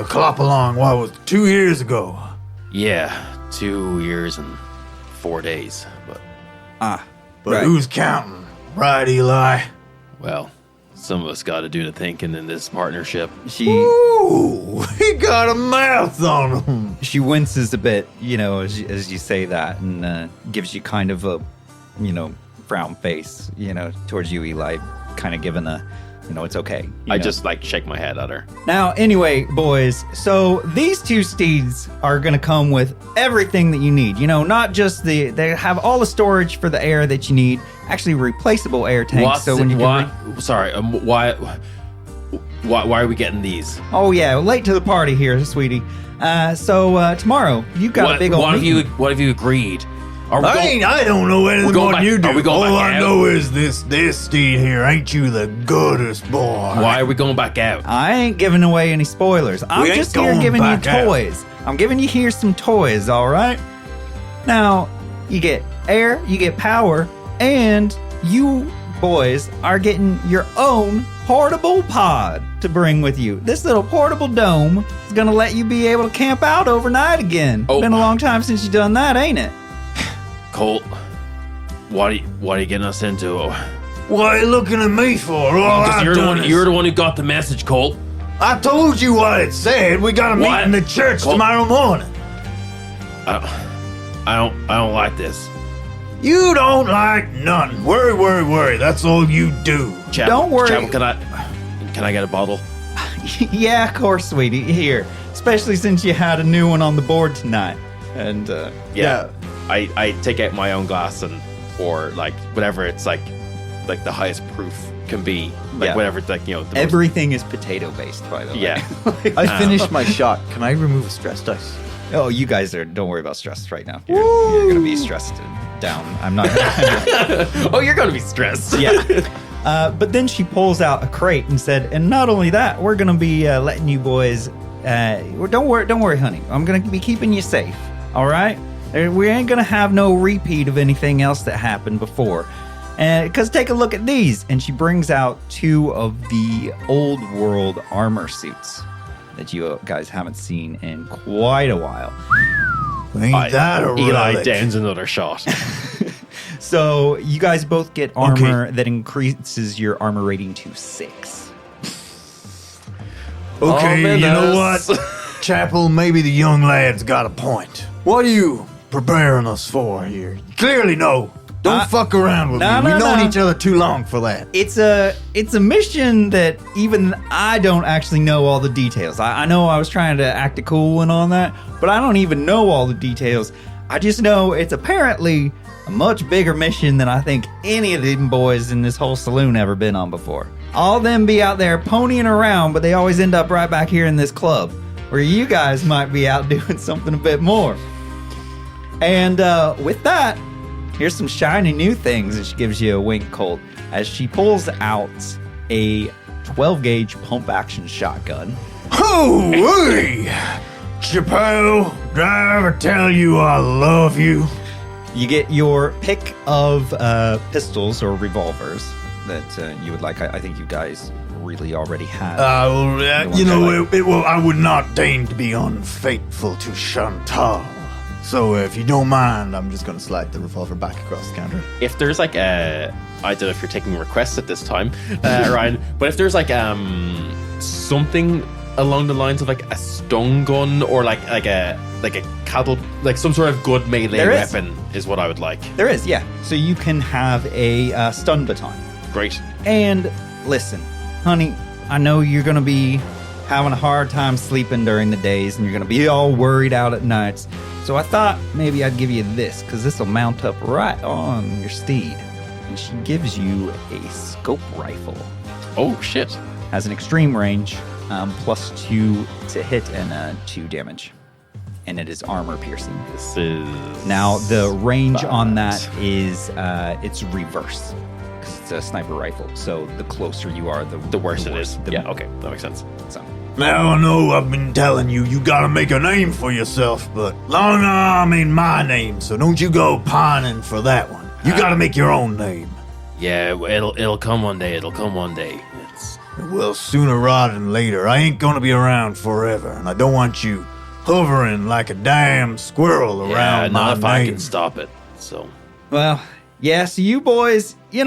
clop along, 2 years ago. Yeah, 2 years and 4 days. But But Right. who's counting? Right, Eli? well, some of us got to do the thinking in this partnership. Ooh, he got a mouth on him. She winces a bit, as you say that, and gives you kind of a, frown face, towards you, Eli, kind of giving a, it's okay. I just shake my head at her. Now, anyway, boys, so these two steeds are going to come with everything that you need. Not just they have all the storage for the air that you need, actually replaceable air tanks. Why are we getting these? Oh yeah, late to the party here, sweetie. So tomorrow you got a big old meeting. What have you agreed? Are we I don't know anything going more back- than you do. are we going All back I out? know is this steed here. Ain't you the goodest boy? Why are we going back out? I ain't giving away any spoilers. I'm ain't just here going giving you back out. toys. I'm giving you here some toys, all right? Now, you get air, you get power, and you boys are getting your own portable pod to bring with you. This little portable dome is going to let you be able to camp out overnight again. Oh. Been a long time since you've done that, ain't it? Colt, what are you getting us into? What are you looking at me for? All Because I've you're done is- the one who got the message, Colt. I told you what it said. We got a meeting What? in the church Well- tomorrow morning. I don't like this. You don't like nothing. Worry. That's all you do. Chapel, Don't worry. Chapel, can I get a bottle? Yeah, of course, sweetie. Here. Especially since you had a new one on the board tonight. And, Yeah. I take out my own glass or whatever it's like the highest proof can be. Yeah. Whatever the most- everything is potato-based, by the way. Yeah. I finished my shot. Can I remove a stress dice? Oh, you guys don't worry about stress right now. You're going to be stressed down. I'm not going to. Oh, you're gonna be stressed. Yeah. But then she pulls out a crate and said, and not only that, we're going to be letting you boys, don't worry, honey. I'm going to be keeping you safe. All right? We ain't going to have no repeat of anything else that happened before. Because take a look at these. And she brings out 2 of the old world armor suits that you guys haven't seen in quite a while. Ain't that a Eli relic? downs another shot. So you guys both get armor that increases your armor rating to 6. Okay, you know Ominous. what? Chapel, maybe the young lad's got a point. What are you preparing us for here? You clearly know. Don't fuck around with no, me. We've no, known no. each other too long for that. It's a mission that even I don't actually know all the details. I know I was trying to act a cool one on that, but I don't even know all the details. I just know it's apparently a much bigger mission than I think any of them boys in this whole saloon ever been on before. All of them be out there ponying around, but they always end up right back here in this club, where you guys might be out doing something a bit more. And with that, here's some shiny new things. And she gives you a wink, Colt, as she pulls out a 12-gauge pump-action shotgun. Hooey! Chappelle, did I ever tell you I love you? You get your pick of pistols or revolvers that you would like. I think you guys really already have. I would not deign to be unfaithful to Chantal. So if you don't mind, I'm just going to slide the revolver back across the counter. If there's like a, I don't know if you're taking requests at this time, Ryan, but if there's like something along the lines of like a stun gun or like a cattle, like some sort of good melee weapon is what I would like. There is, yeah. So you can have a stun baton. Great. And listen, honey, I know you're going to be having a hard time sleeping during the days and you're going to be all worried out at nights. So I thought maybe I'd give you this because this will mount up right on your steed. And she gives you a scope rifle. Oh, shit. Has an extreme range, +2 to hit and 2 damage. And it is armor piercing. This is... Now, the range on that is, it's reverse. Because it's a sniper rifle. So the closer you are, the worse it is. Yeah, okay. That makes sense. So. now I know I've been telling you gotta make a name for yourself, but long arm ain't my name, so don't you go pining for that one. You gotta make your own name. Yeah, it'll come one day. It'll come one day. Well, sooner rather than later. I ain't gonna be around forever, and I don't want you hovering like a damn squirrel around my not if I name. can stop it. So, Well, yeah, so you boys, you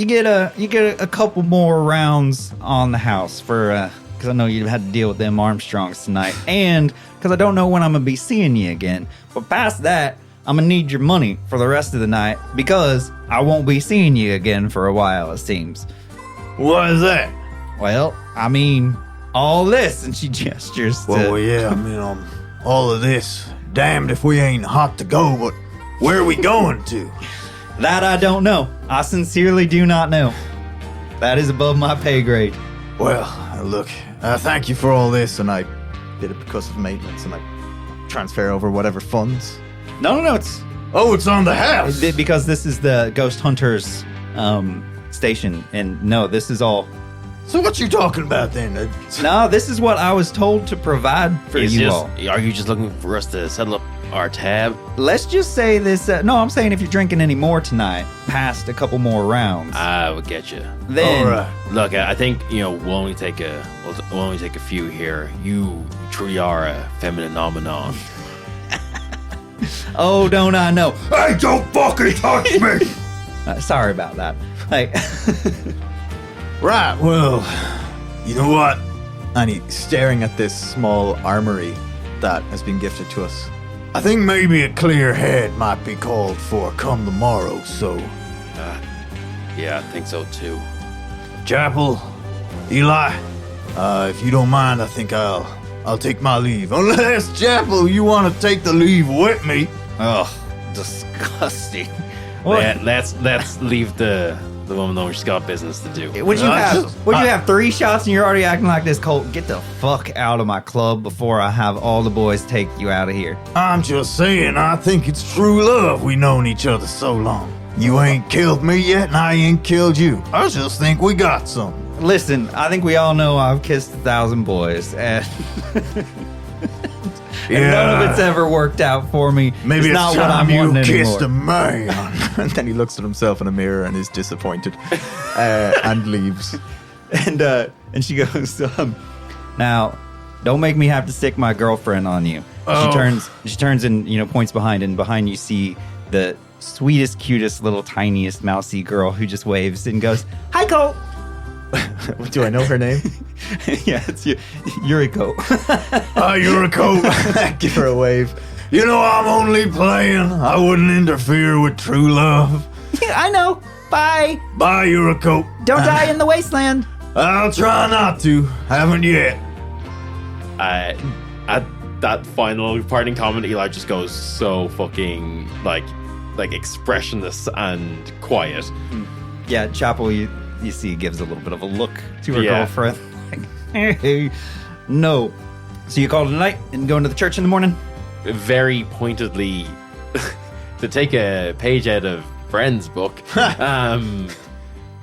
get a couple more rounds on the house for because I know you had to deal with them Armstrongs tonight, and because I don't know when I'm gonna be seeing you again. But past that, I'm gonna need your money for the rest of the night because I won't be seeing you again for a while, it seems. What is that? Well, I mean, all this, and she gestures to... Well, yeah, I mean, all of this. Damned if we ain't hot to go, but where are we going to? That I don't know. I sincerely do not know. That is above my pay grade. Well, look, thank you for all this, and I did it because of maintenance, and I transfer over whatever funds. No, it's... Oh, it's on the house. Because this is the Ghost Hunters station, and no, this is all... So what you talking about then? No, this is what I was told to provide for you all. Are you just looking for us to settle up our tab? Let's just say this. No, I'm saying if you're drinking any more tonight, past a couple more rounds, I will get you. then All right. Look, I think we'll only take a few here. You truly are a feminine phenomenon. oh, don't I know? Hey, don't fucking touch me! Sorry about that. Like, Right, well, you know what? And he's staring at this small armory that has been gifted to us. I think maybe a clear head might be called for come tomorrow, so... Yeah, I think so too. Chapel, Eli, if you don't mind, I think I'll take my leave. Unless, Chapel, you want to take the leave with me. oh, disgusting. Let's leave the woman though. She's got business to do. Would you just- have 3 shots and you're already acting like this, Colt? Get the fuck out of my club before I have all the boys take you out of here. I'm just saying, I think it's true love we known each other so long. You ain't killed me yet, and I ain't killed you. I just think we got something. Listen, I think we all know I've kissed 1,000 boys, and, and none of it's ever worked out for me. Maybe it's not time what I'm you wanting kissed anymore. a man. And then he looks at himself in a mirror and is disappointed and leaves. And she goes, now, don't make me have to stick my girlfriend on you. Oh. She turns and points behind, and behind you see the sweetest, cutest, little tiniest mousy girl who just waves and goes, "Hi, Colt." Do I know her name? Yeah, it's Yuriko. You're a coat. Give her a wave. You know I'm only playing. I wouldn't interfere with true love. I know. Bye. Bye, you're a coat. Don't die in the wasteland. I'll try not to. Haven't yet. At that final parting comment, Eli just goes so fucking like expressionless and quiet. Yeah, Chapel, you see, gives a little bit of a look to her Yeah. girlfriend. Like, hey, no. So you call it a night and go into the church in the morning? Very pointedly to take a page out of Friend's book,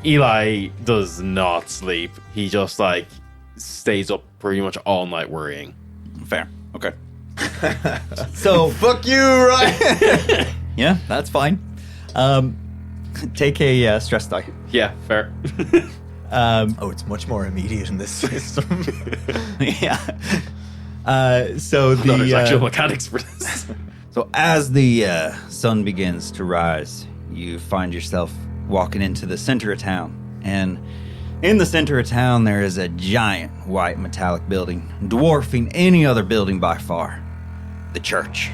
Eli does not sleep. He just like stays up pretty much all night worrying. Fair. Okay. So Fuck you, Ryan. yeah, that's fine. Take a stress die. Yeah, fair. Oh, it's much more immediate in this system. Yeah. So No, there's actual the mechanics for this. so as the sun begins to rise, you find yourself walking into the center of town, and in the center of town there is a giant white metallic building, dwarfing any other building by far. The church.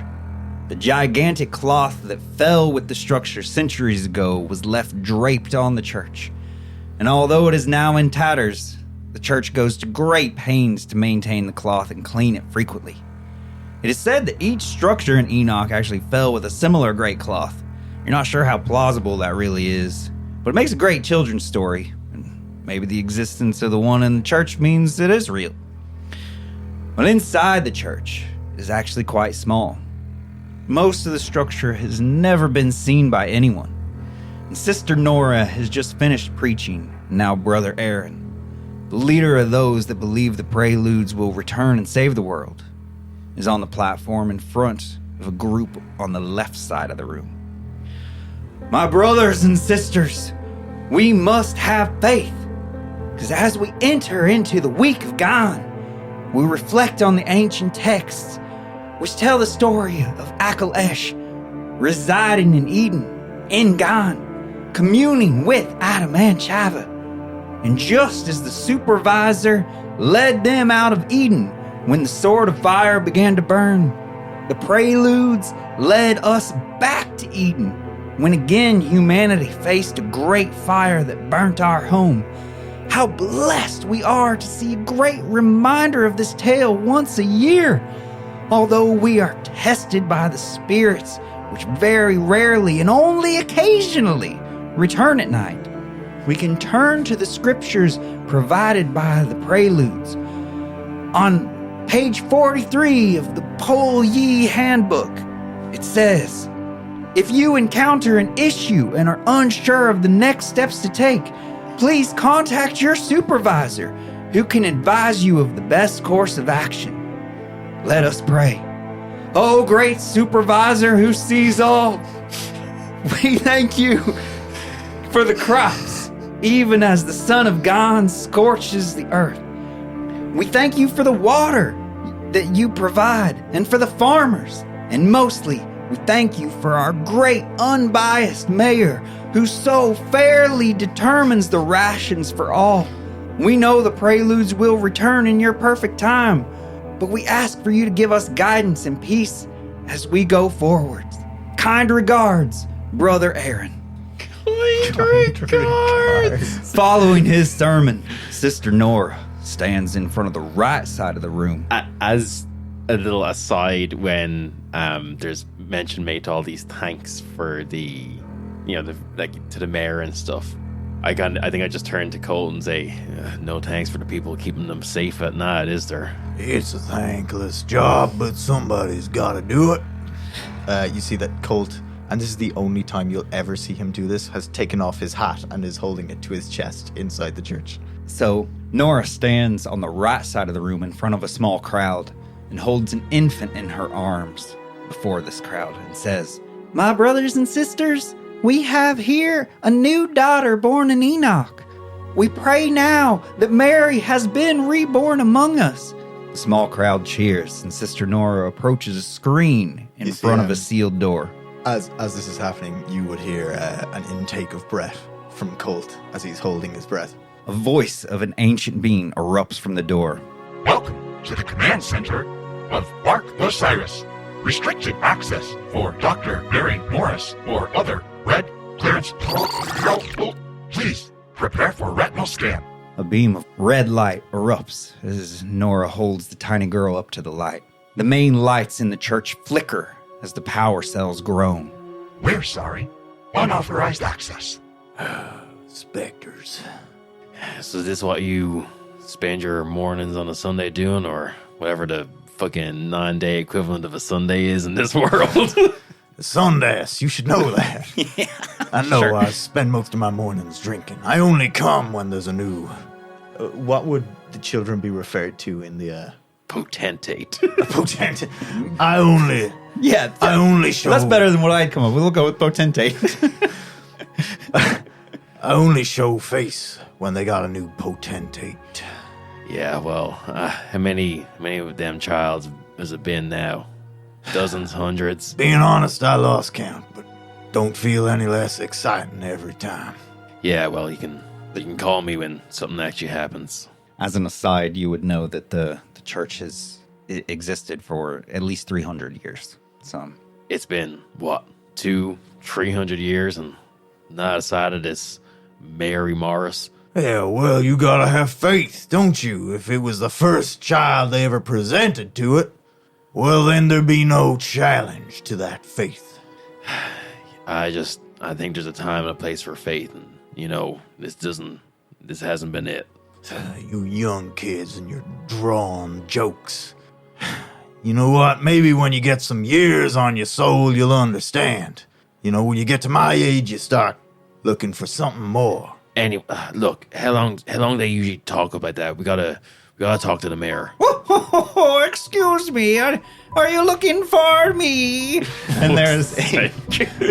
The gigantic cloth that fell with the structure centuries ago was left draped on the church. And although it is now in tatters, the church goes to great pains to maintain the cloth and clean it frequently. It is said that each structure in Enoch actually fell with a similar great cloth. You're not sure how plausible that really is, but it makes a great children's story. And maybe the existence of the one in the church means it is real. But inside the church is actually quite small. Most of the structure has never been seen by anyone. And Sister Nora has just finished preaching, now Brother Aaron, the leader of those that believe the Preludes will return and save the world, is on the platform in front of a group on the left side of the room. My brothers and sisters, we must have faith, because as we enter into the week of Gan, we reflect on the ancient texts which tell the story of Akalesh residing in Eden, in Gan, communing with Adam and Chava. And just as the supervisor led them out of Eden when the sword of fire began to burn, the Preludes led us back to Eden when again humanity faced a great fire that burnt our home. How blessed we are to see a great reminder of this tale once a year. Although we are tested by the spirits, which very rarely and only occasionally return at night, we can turn to the scriptures provided by the Preludes. On page 43 of the Pole Ye Handbook, it says, if you encounter an issue and are unsure of the next steps to take, please contact your supervisor, who can advise you of the best course of action. Let us pray. Oh, great supervisor who sees all, we thank you for the crops, even as the sun of God scorches the earth. We thank you for the water that you provide and for the farmers. And mostly, we thank you for our great unbiased mayor who so fairly determines the rations for all. We know the Preludes will return in your perfect time, but we ask for you to give us guidance and peace as we go forward. Kind regards, Brother Aaron. Following his sermon, Sister Nora stands in front of the right side of the room. As a little aside, when there's mention made to all these thanks for the, to the mayor and stuff, I think I just turned to Colt and say, no thanks for the people keeping them safe at night, is there? It's a thankless job, but somebody's gotta do it. You see that Colt, and this is the only time you'll ever see him do this, has taken off his hat and is holding it to his chest inside the church. So Nora stands on the right side of the room in front of a small crowd and holds an infant in her arms before this crowd and says, my brothers and sisters, we have here a new daughter born in Enoch. We pray now that Mary has been reborn among us. The small crowd cheers, and Sister Nora approaches a screen in front of a sealed door. As this is happening, you would hear an intake of breath from Colt as he's holding his breath. A voice of an ancient being erupts from the door. Welcome to the command center of Ark Osiris. Restricted access for Dr. Mary Morris or other red clearance. Please prepare for retinal scan. A beam of red light erupts as Nora holds the tiny girl up to the light. The main lights in the church flicker as the power cells groan. We're sorry. Unauthorized access. Specters. So is this what you spend your mornings on a Sunday doing, or whatever the fucking 9-day equivalent of a Sunday is in this world? Sundays. You should know that. I know. I spend most of my mornings drinking. I only come when there's a new... What would the children be referred to in the... Potentate. Potentate. I only show... That's better than what I'd come up with. We'll go with potentate. I only show face when they got a new potentate. Yeah, well, how many of them childs has it been now? Dozens, hundreds? Being honest, I lost count, but don't feel any less exciting every time. Yeah, well, you can call me when something actually happens. As an aside, you would know that the church has existed for at least 300 years. So it's been, 200-300 years, and not aside of this Mary Morris. Yeah, well, you gotta have faith, don't you? If it was the first child they ever presented to it, well, then there'd be no challenge to that faith. I think there's a time and a place for faith, and, this hasn't been it. You young kids and your drawn jokes. You know what? Maybe when you get some years on your soul, you'll understand. When you get to my age, you start looking for something more. Anyway, look, how long they usually talk about that? We gotta talk to the mayor. Oh, excuse me. Are you looking for me? And there's a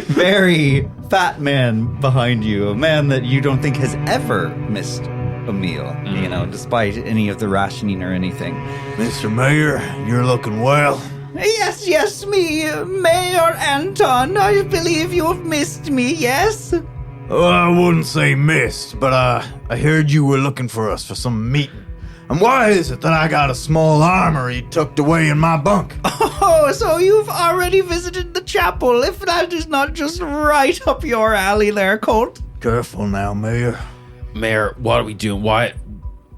very fat man behind you, a man that you don't think has ever missed a meal, despite any of the rationing or anything. Mr. Mayor, you're looking well. Yes, me, Mayor Anton. I believe you have missed me, yes? Oh, I wouldn't say missed, but I heard you were looking for us for some meeting. And why is it that I got a small armory tucked away in my bunk? Oh, so you've already visited the chapel, if that is not just right up your alley there, Colt. Careful now, Mayor. Mayor, what are we doing? Why?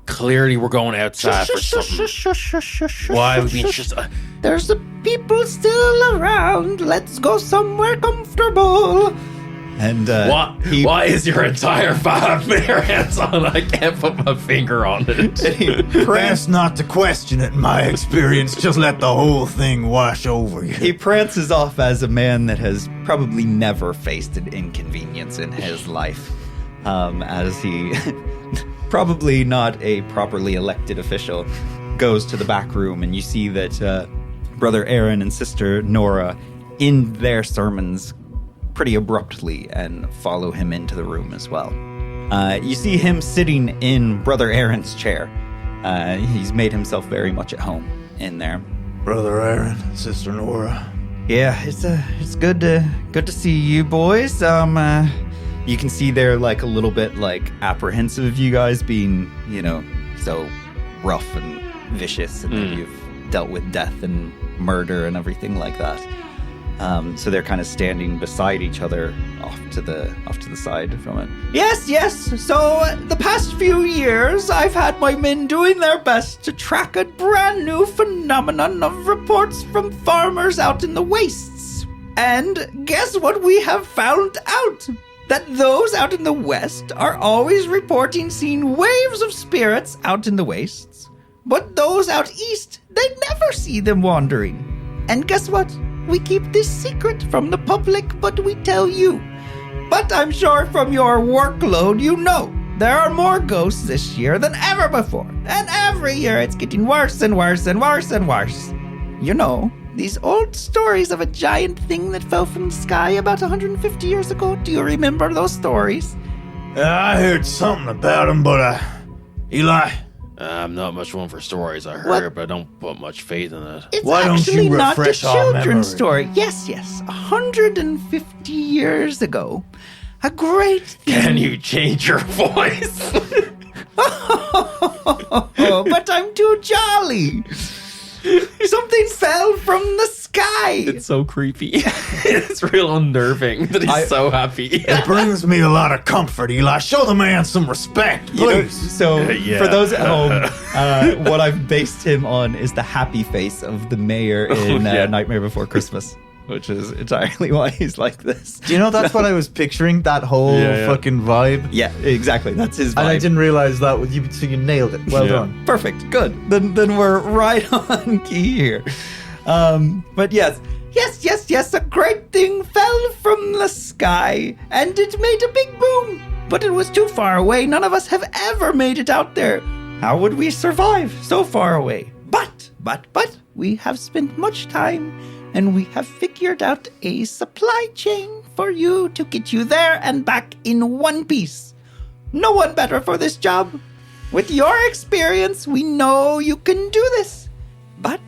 Clearly we're going outside for something. Why are we being just... There's the people still around. Let's go somewhere comfortable. And why is your entire vibe Mayor hands on? I can't put my finger on it. Best not to question it in my experience. Just let the whole thing wash over you. He prances off as a man that has probably never faced an inconvenience in his life. As he, probably not a properly elected official, goes to the back room, and you see that Brother Aaron and Sister Nora end their sermons pretty abruptly and follow him into the room as well. You see him sitting in Brother Aaron's chair. He's made himself very much at home in there. Brother Aaron, Sister Nora. Yeah, it's good to see you boys. You can see they're like a little bit like apprehensive of you guys being, so rough and vicious, and that you've dealt with death and murder and everything like that. So they're kind of standing beside each other off to the side from it. Yes. So the past few years, I've had my men doing their best to track a brand new phenomenon of reports from farmers out in the wastes. And guess what we have found out? That those out in the west are always reporting seeing waves of spirits out in the wastes. But those out east, they never see them wandering. And guess what? We keep this secret from the public, but we tell you. But I'm sure from your workload, there are more ghosts this year than ever before. And every year it's getting worse and worse and worse and worse. These old stories of a giant thing that fell from the sky about 150 years ago. Do you remember those stories? I heard something about them, but, Eli... I'm not much one for stories. I heard, but I don't put much faith in it. It's Why don't actually you not a refresh our children's memory? story. Yes. 150 years ago, a great thing... Can you change your voice? But I'm too jolly. Something fell from the sky. It's so creepy. It's real unnerving that he's so happy. It brings me a lot of comfort, Eli. Show the man some respect, please. For those at home, what I've based him on is the happy face of the mayor in Nightmare Before Christmas, which is entirely why he's like this. Do you know that's what I was picturing? That whole fucking vibe? Yeah, exactly. That's his vibe. And I didn't realize that with you, so you nailed it. Well done. Perfect. Good. Then we're right on key here. But yes, Yes, a great thing fell from the sky, and it made a big boom. But it was too far away. None of us have ever made it out there. How would we survive so far away? But, we have spent much time, and we have figured out a supply chain for you to get you there and back in one piece. No one better for this job. With your experience, we know you can do this. But,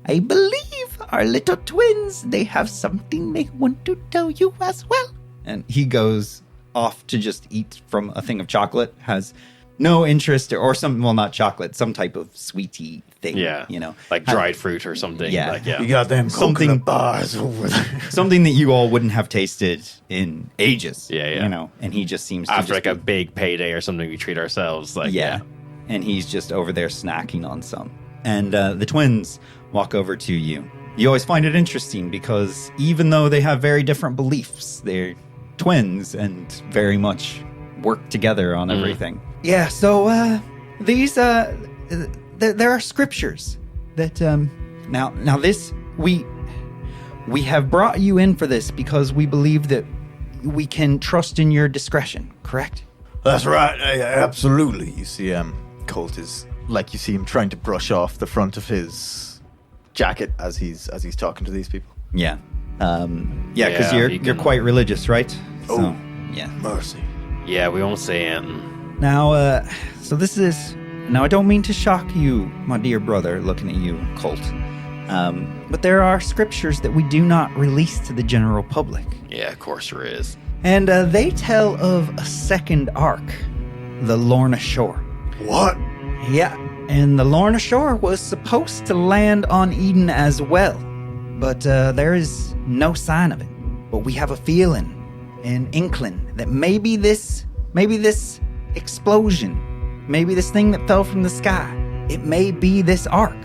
I believe our little twins, they have something they want to tell you as well. And he goes off to just eat from a thing of chocolate, has no interest, or some, well, not chocolate, some type of sweetie thing. Yeah. You know, Like dried fruit or something. Yeah. Like, yeah. You got them Something- coconut bars over there. something that you all wouldn't have tasted in ages. Yeah. You know, and he just seems to After just like a big payday or something, we treat ourselves like, yeah. And he's just over there snacking on some. And the twins walk over to you. You always find it interesting because even though they have very different beliefs, they're twins and very much work together on everything. Yeah, so these there are scriptures that now this we have brought you in for this because we believe that we can trust in your discretion, correct? That's right. Absolutely. You see, Colt is like you see him trying to brush off the front of his jacket as he's talking to these people. Yeah. Because Yeah, you're you can- quite religious, right? Oh. So, yeah. Mercy. Yeah, we won't say anything. Now, so this is... Now, I don't mean to shock you, my dear brother, looking at you, Colt. But there are scriptures that we do not release to the general public. Yeah, of course there is. And they tell of a second ark, the Lorna Shore. What? Yeah, and the Lorna Shore was supposed to land on Eden as well, but there is no sign of it. But we have a feeling, an inkling, that maybe this explosion, maybe this thing that fell from the sky, it may be this ark,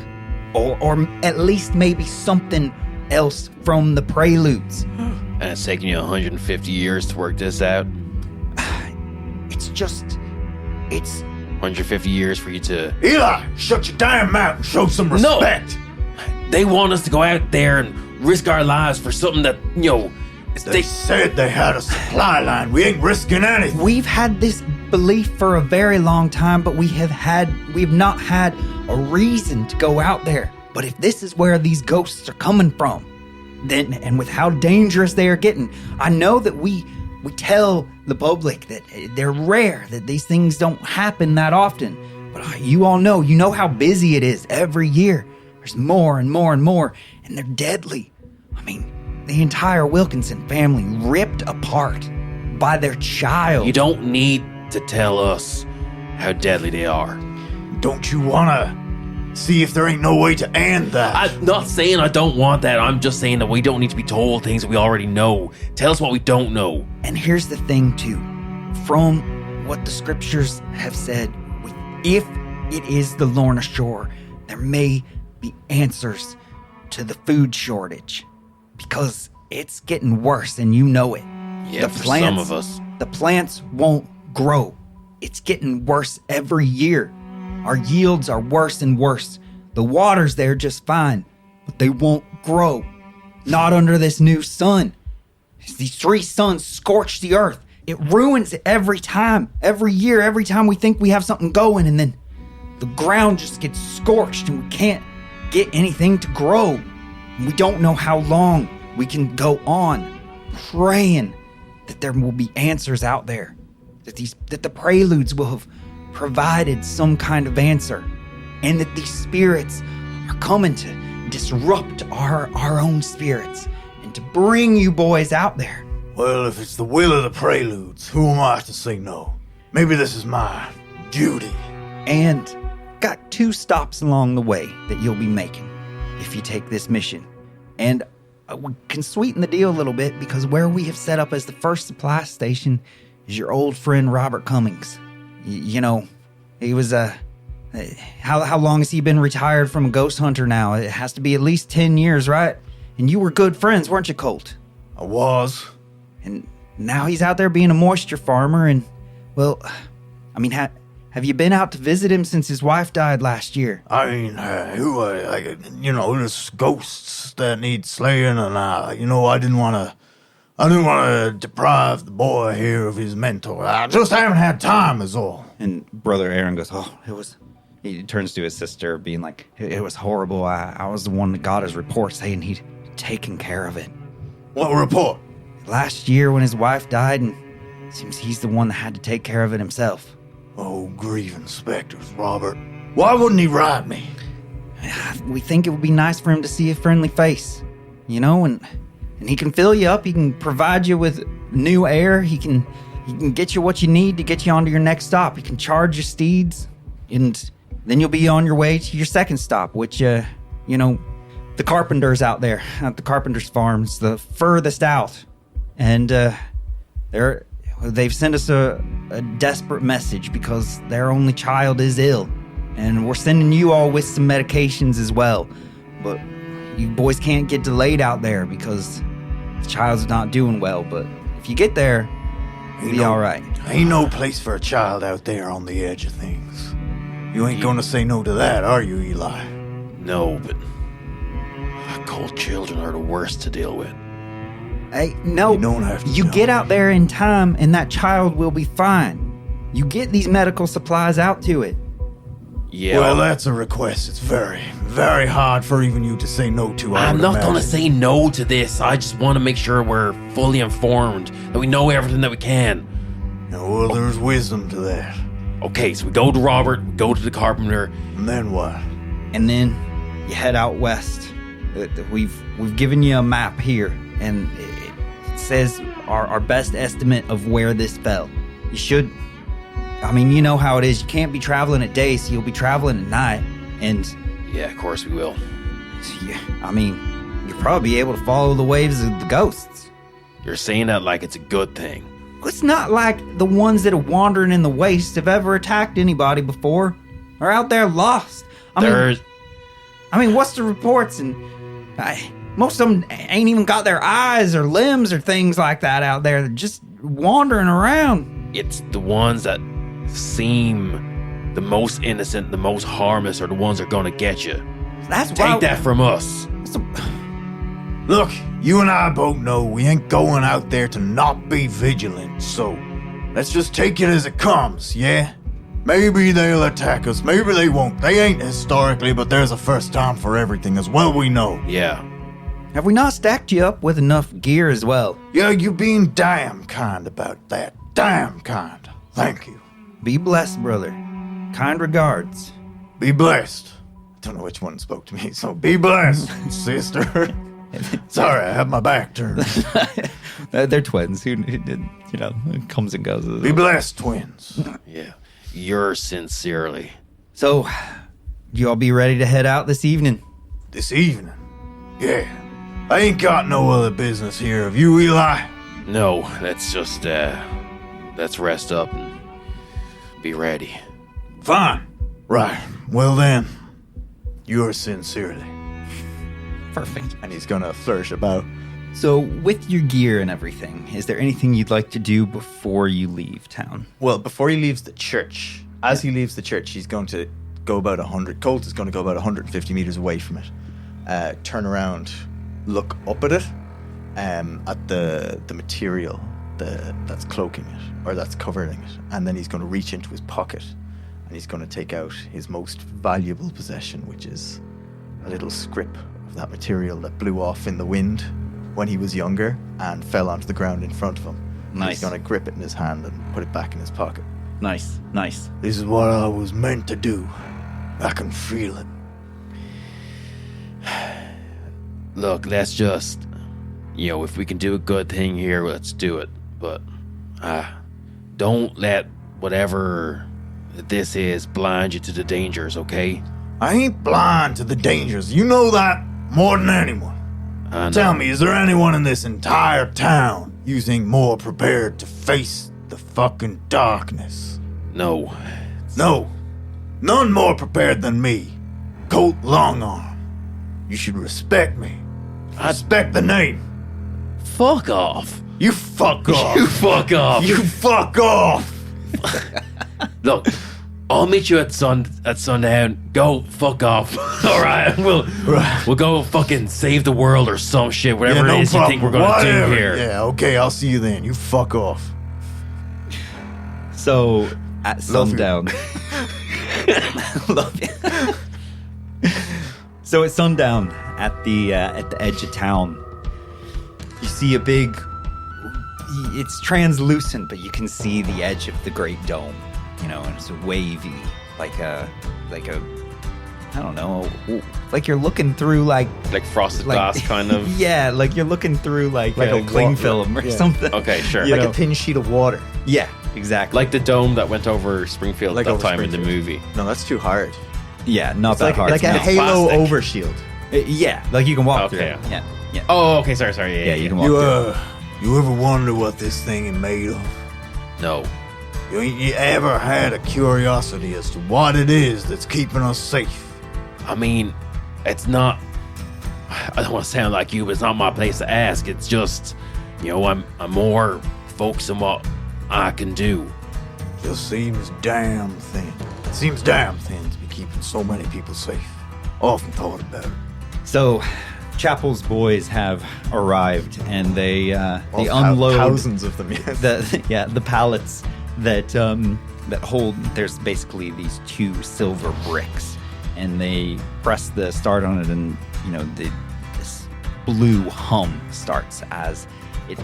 or at least maybe something else from the preludes. And it's taken you 150 years to work this out. It's 150 years for you to... Eli, shut your damn mouth and show some respect. They want us to go out there and risk our lives for something that, They said they had a supply line. We ain't risking anything. We've had this belief for a very long time, but we've not had a reason to go out there. But if this is where these ghosts are coming from, then, and with how dangerous they are getting, I know that we tell the public that they're rare, that these things don't happen that often. But you all know, how busy it is every year. There's more and more and more, and they're deadly. I mean, the entire Wilkinson family ripped apart by their child. You don't need to tell us how deadly they are. Don't you wanna see if there ain't no way to end that? I'm not saying I don't want that. I'm just saying that we don't need to be told things that we already know. Tell us what we don't know. And here's the thing, too. From what the scriptures have said, if it is the Lorna Shore, there may be answers to the food shortage. Because it's getting worse, and you know it. Yeah, for some of us. The plants won't grow. It's getting worse every year. Our yields are worse and worse. The water's there just fine, but they won't grow. Not under this new sun. These 3 suns scorch the earth. It ruins it every time, every year, every time we think we have something going, and then the ground just gets scorched and we can't get anything to grow. We don't know how long we can go on praying that there will be answers out there, that the preludes will have provided some kind of answer, and that these spirits are coming to disrupt our own spirits and to bring you boys out there. Well, if it's the will of the Preludes, who am I to say no? Maybe this is my duty. And got 2 stops along the way that you'll be making if you take this mission. And we can sweeten the deal a little bit because where we have set up as the first supply station is your old friend Robert Cummings. He was how long has he been retired from a ghost hunter now? It has to be at least 10 years, right? And you were good friends, weren't you, Colt? I was. And now he's out there being a moisture farmer, and, well, I mean, have Have you been out to visit him since his wife died last year? I mean, there's ghosts that need slaying, and I didn't want to deprive the boy here of his mentor. I just haven't had time, is all. And Brother Aaron goes, he turns to his sister, being like, it was horrible. I was the one that got his report saying he'd taken care of it. What report? Last year when his wife died, and it seems he's the one that had to take care of it himself. Oh, grieving specters, Robert. Why wouldn't he write me? We think it would be nice for him to see a friendly face, and he can fill you up. He can provide you with new air. He can get you what you need to get you onto your next stop. He can charge your steeds, and then you'll be on your way to your second stop, which, the carpenters out there at the carpenter's farms, the furthest out. And they've sent us a desperate message because their only child is ill. And we're sending you all with some medications as well. But you boys can't get delayed out there because the child's not doing well. But if you get there, you'll be all right. Ain't no place for a child out there on the edge of things. You ain't gonna say no to that, are you, Eli? No, but cold children are the worst to deal with. Hey, no. You don't have to. You get out there in time and that child will be fine. You get these medical supplies out to it. Yeah. Well, that's a request. It's very, very hard for even you to say no to. I'm not going to say no to this. I just want to make sure we're fully informed, that we know everything that we can. Well, there's wisdom to that. Okay, so we go to Robert, we go to the carpenter. And then what? And then you head out west. We've given you a map here, and it says our best estimate of where this fell. You should... you know how it is. You can't be traveling at day, so you'll be traveling at night. And... Yeah, of course we will. You'll probably be able to follow the waves of the ghosts. You're saying that like it's a good thing. It's not like the ones that are wandering in the waste have ever attacked anybody before. Or out there lost. What's the reports? And most of them ain't even got their eyes or limbs or things like that out there. They're just wandering around. It's the ones that seem the most innocent, the most harmless, are the ones that are going to get you. Take that from us. Look, you and I both know we ain't going out there to not be vigilant, so let's just take it as it comes, yeah? Maybe they'll attack us, maybe they won't. They ain't historically, but there's a first time for everything, as well we know. Yeah. Have we not stacked you up with enough gear as well? Yeah, you being damn kind about that. Damn kind. Thank you. Be blessed, brother. Kind regards. Be blessed. I don't know which one spoke to me, so be blessed, sister. Sorry, I have my back turned. They're twins. Who did, comes and goes. Be blessed, twins. Yeah. Yours sincerely. So, you all be ready to head out this evening? This evening? Yeah. I ain't got no other business here. Have you, Eli? No, let's just, let's rest up and be ready. Fine. Right. Well then, yours sincerely. Perfect. And he's gonna flourish about. So, with your gear and everything, is there anything you'd like to do before you leave town? Well, before he leaves the church, he leaves the church, he's going to go about 100. Colt is going to go about 150 meters away from it. Turn around, look up at it, at the material that's cloaking it, or that's covering it, and then he's going to reach into his pocket, and he's going to take out his most valuable possession, which is a little scrip of that material that blew off in the wind when he was younger and fell onto the ground in front of him. And Nice. he's going to grip it in his hand and put it back in his pocket. Nice. This is what I was meant to do. I can feel it. Look, let's just, if we can do a good thing here, let's do it. But, don't let whatever this is blind you to the dangers, okay? I ain't blind to the dangers. You know that more than anyone. I know. Tell me, is there anyone in this entire town you think more prepared to face the fucking darkness? No. No. None more prepared than me. Colt Longarm. You should respect me. Respect the name. Fuck off. You fuck off. You fuck off. You fuck off. Look, I'll meet you at sundown. Go fuck off. All right, we'll go fucking save the world or some shit. Whatever Yeah, it is you think we're gonna Whatever. do here. Yeah, okay, I'll see you then. You fuck off. So at Love you. sundown, love you. So at sundown, at the edge of town, you see a big. It's translucent, but you can see the edge of the Great Dome. You know, and it's wavy, like a, I don't know, like you're looking through like frosted glass, kind of. Yeah, like you're looking through like a cling film or something. Okay, sure. You Like know? a thin sheet of water. Yeah, exactly. Like the dome that went over Springfield Like that over time in the Springfield. movie. No, that's too hard. Yeah, not It's that like, hard. like a No. Halo plastic. overshield. Yeah, like you can walk through. Okay. It. Yeah, yeah. Oh, okay. Sorry. Yeah, you can walk You through. you ever wonder what this thing is made of? No. You ever had a curiosity as to what it is that's keeping us safe? I mean, it's not. I don't want to sound like you, but it's not my place to ask. It's just, I'm more focused on what I can do. Just seems damn thin. It seems damn thin to be keeping so many people safe. Often thought about it. So, Chapel's boys have arrived, and they unload Thousands of them, yes. the pallets that hold. There's basically these 2 silver bricks, and they press the start on it, and this blue hum starts as it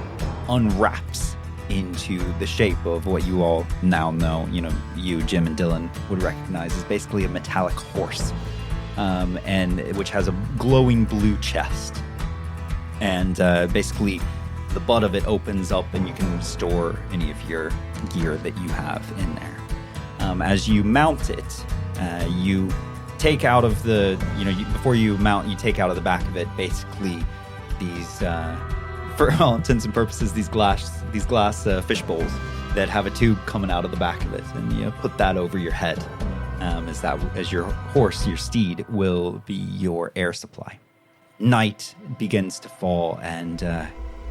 unwraps into the shape of what you all now know. You, Jim, and Dylan would recognize as basically a metallic horse. And which has a glowing blue chest, and basically the butt of it opens up, and you can store any of your gear that you have in there. As you mount it, you take out of the before you mount, you take out of the back of it basically these, for all intents and purposes, these glass fish bowls that have a tube coming out of the back of it, and you put that over your head. As your horse, your steed, will be your air supply. Night begins to fall, and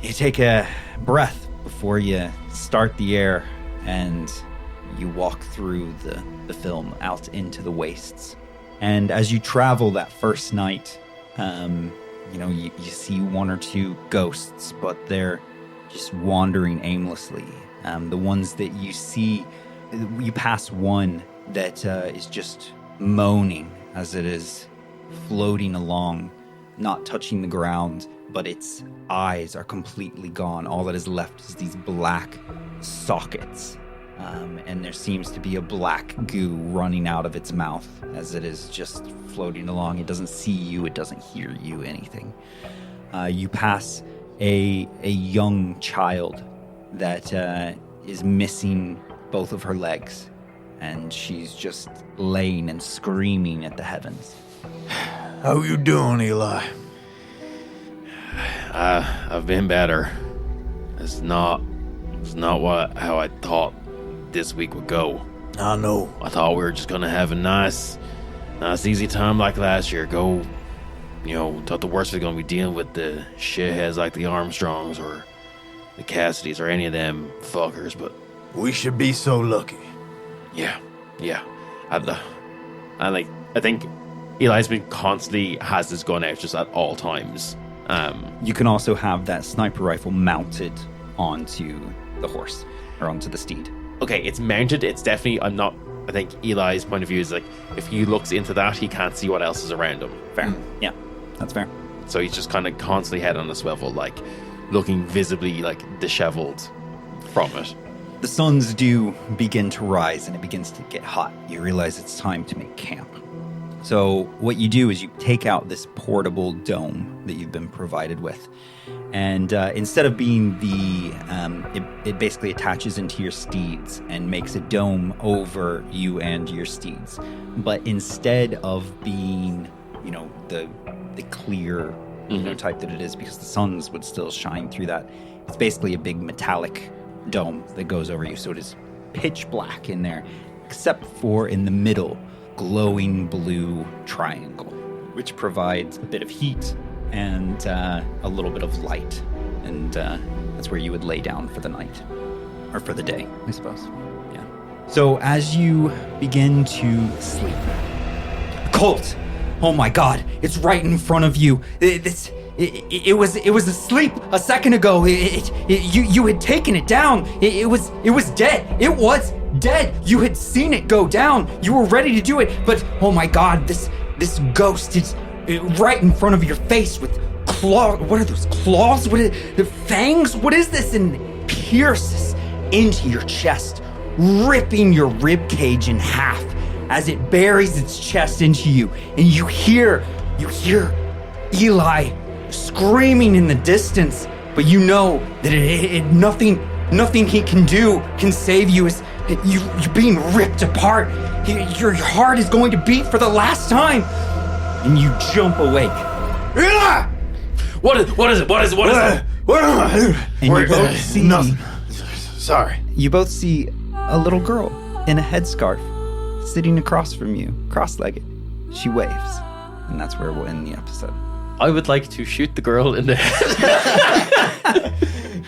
you take a breath before you start the air, and you walk through the film out into the wastes. And as you travel that first night, you see 1 or 2 ghosts, but they're just wandering aimlessly. The ones that you see, you pass one that is just moaning as it is floating along, not touching the ground, but its eyes are completely gone. All that is left is these black sockets, and there seems to be a black goo running out of its mouth as it is just floating along. It doesn't see you, it doesn't hear you, anything. You pass a young child that is missing both of her legs, and she's just laying and screaming at the heavens. How you doing, Eli? I've been better. It's not how I thought this week would go. I know. I thought we were just gonna have a nice easy time like last year. Thought the worst was gonna be dealing with the shitheads like the Armstrongs or the Cassidys or any of them fuckers, but We should be so lucky. yeah. I think Eli's been constantly has this gun out just at all times. You can also have that sniper rifle mounted onto the horse, or onto the steed. Okay, it's mounted. It's definitely. I think Eli's point of view is like if he looks into that, he can't see what else is around him. Fair. Yeah, that's fair. So he's just kind of constantly head on a swivel, like looking visibly like disheveled from it. The suns do begin to rise, and it begins to get hot. You realize it's time to make camp. So what you do is you take out this portable dome that you've been provided with, and instead of being it basically attaches into your steeds and makes a dome over you and your steeds. But instead of being, the clear, type that it is, because the suns would still shine through that, it's basically a big metallic dome that goes over you. So it is pitch black in there, except for in the middle, glowing blue triangle, which provides a bit of heat and a little bit of light. And that's where you would lay down for the night, or for the day, I suppose. Yeah. So as you begin to sleep, Colt, oh my God, it's right in front of you. It was asleep a second ago. You had taken it down. It was dead. It was dead. You had seen it go down. You were ready to do it, but oh my God, this ghost is right in front of your face with claws. What are those claws? What are the fangs? What is this? And it pierces into your chest, ripping your rib cage in half as it buries its chest into you, and you hear Eli screaming in the distance, but you know that nothing he can do can save you. As you're being ripped apart, your heart is going to beat for the last time, and you jump awake. Eli! What is it? What is it? What am I doing? And you both see nothing. Sorry. You both see a little girl in a headscarf sitting across from you, cross-legged. She waves, and that's where we'll end the episode. I would like to shoot the girl in the head.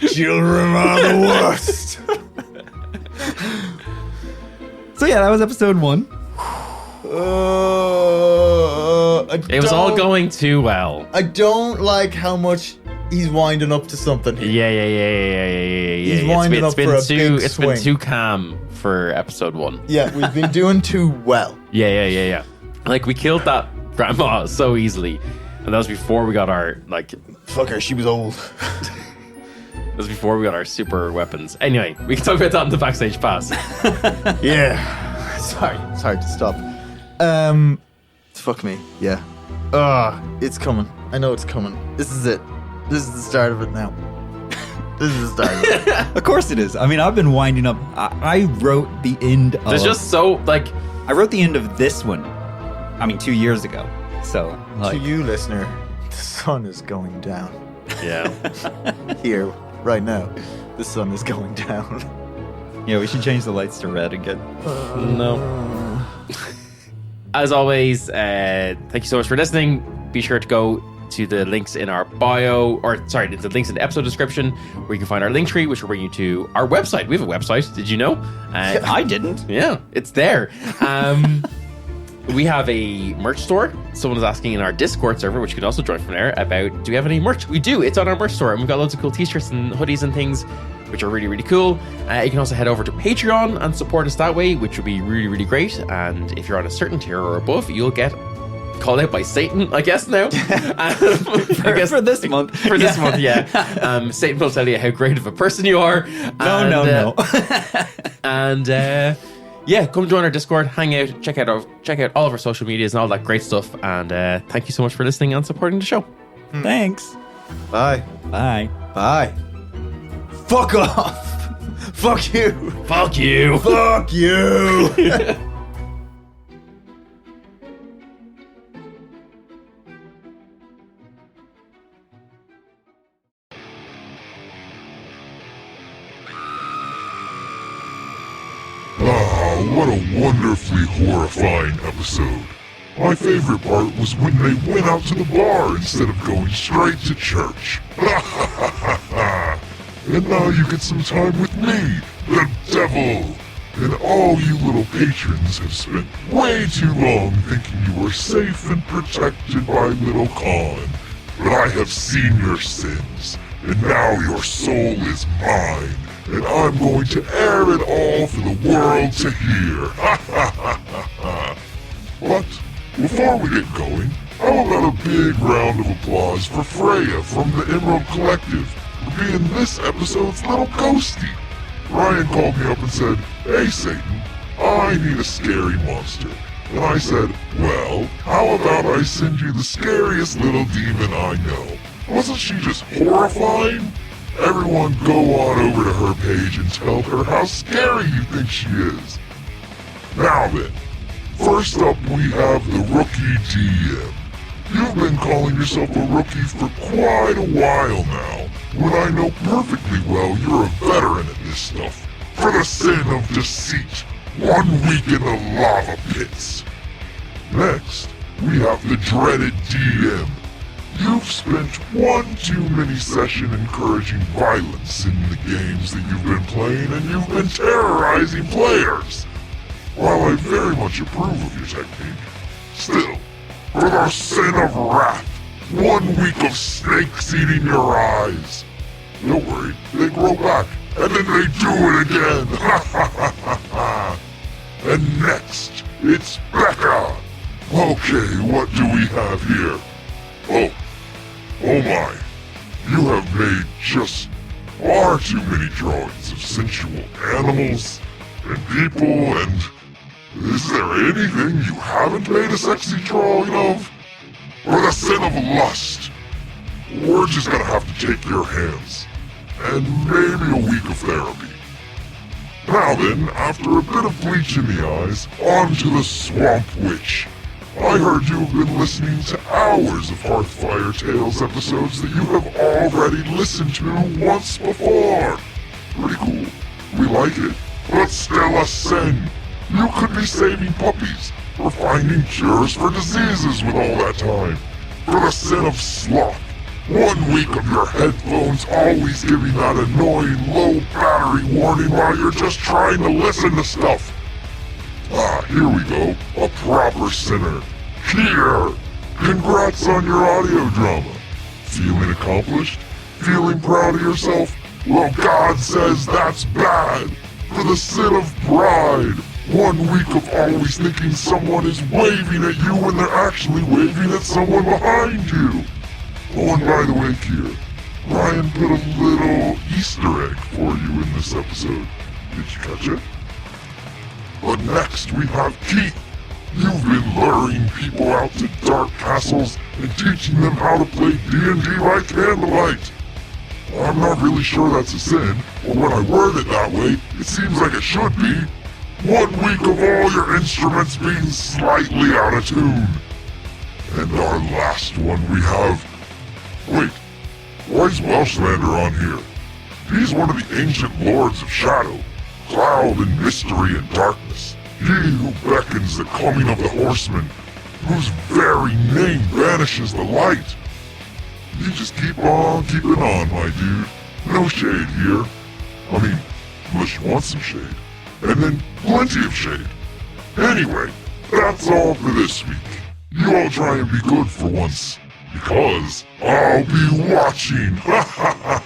Children are the worst. So yeah, that was episode 1. It was all going too well. I don't like how much he's winding up to something here. Yeah. He's winding up for a big It's swing. been too calm for episode 1. Yeah, we've been doing too well. Yeah. Like, we killed that grandma so easily. And that was before we got our, Fuck her, she was old. that was before we got our super weapons. Anyway, we can talk about that in the backstage pass. Yeah. Sorry to stop. Fuck me. Yeah. It's coming. I know it's coming. This is it. This is the start of it now. This is the start of it. Of course it is. I mean, I've been winding up. I wrote the end of... There's just so, I wrote the end of this one, 2 years ago. So, To you, listener, the sun is going down. yeah. Here, right now, the sun is going down. yeah, we should change the lights to red again. No. As always, thank you so much for listening. Be sure to go to the links in our bio, the links in the episode description, where you can find our link tree, which will bring you to our website. We have a website. Did you know? I didn't. Yeah, it's there. We have a merch store. Someone was asking in our Discord server, which you can also join from there, about do we have any merch? We do. It's on our merch store, and we've got loads of cool t-shirts and hoodies and things, which are really, really cool. You can also head over to Patreon and support us that way, which would be really, really great. And if you're on a certain tier or above, you'll get called out by Satan, I guess now. For this month. For this month, yeah. Satan will tell you how great of a person you are. No. And yeah, come join our Discord, hang out, check out all of our social medias and all that great stuff. And thank you so much for listening and supporting the show. Thanks. Bye. Bye. Bye. Fuck off. Fuck you. Fuck you. Fuck you. What a wonderfully horrifying episode. My favorite part was when they went out to the bar instead of going straight to church. And now you get some time with me, the devil. And all you little patrons have spent way too long thinking you were safe and protected by little Con. But I have seen your sins, and now your soul is mine. And I'm going to air it all for the world to hear. But before we get going, how about a big round of applause for Freya from the Emerald Collective for being this episode's little ghostie. Ryan called me up and said, "Hey Satan, I need a scary monster." And I said, "Well, how about I send you the scariest little demon I know?" Wasn't she just horrifying? Everyone go on over to her page and tell her how scary you think she is. Now then, first up we have the Rookie DM. You've been calling yourself a rookie for quite a while now, when I know perfectly well you're a veteran at this stuff. For the sin of deceit, 1 week in the lava pits. Next, we have the dreaded DM. You've spent one too many session encouraging violence in the games that you've been playing, and you've been terrorizing players. while I very much approve of your technique, still, for the sin of wrath, 1 week of snakes eating your eyes. Don't worry, they grow back, and then they do it again. And next, it's Becca. Okay, what do we have here? Oh my. You have made just far too many drawings of sensual animals and people, and is there anything you haven't made a sexy drawing of? For the sin of lust, we're just gonna have to take your hands, and maybe a week of therapy. Now then, after a bit of bleach in the eyes, on to the Swamp Witch. I heard you have been listening to hours of Hearthfire Tales episodes that you have already listened to once before. Pretty cool. We like it. But still a sin. You could be saving puppies, or finding cures for diseases with all that time. For the sin of sloth. 1 week of your headphones always giving that annoying low battery warning while you're just trying to listen to stuff. Here we go. A proper sinner. Here! Congrats on your audio drama. Feeling accomplished? Feeling proud of yourself? Well, God says that's bad. For the sin of pride. 1 week of always thinking someone is waving at you when they're actually waving at someone behind you. Oh, and by the way, Kier, Ryan put a little Easter egg for you in this episode. Did you catch it? But next we have Keith. You've been luring people out to dark castles and teaching them how to play D&D by candlelight. I'm not really sure that's a sin, but when I word it that way, it seems like it should be. 1 week of all your instruments being slightly out of tune. And our last one we have... Wait, why is Welshlander on here? He's one of the ancient lords of shadow, cloud and mystery and darkness. He who beckons the coming of the horseman, whose very name banishes the light. You just keep on keeping on, my dude. No shade here. I mean, unless you want some shade. And then plenty of shade. Anyway, that's all for this week. You all try and be good for once. Because I'll be watching. Ha ha ha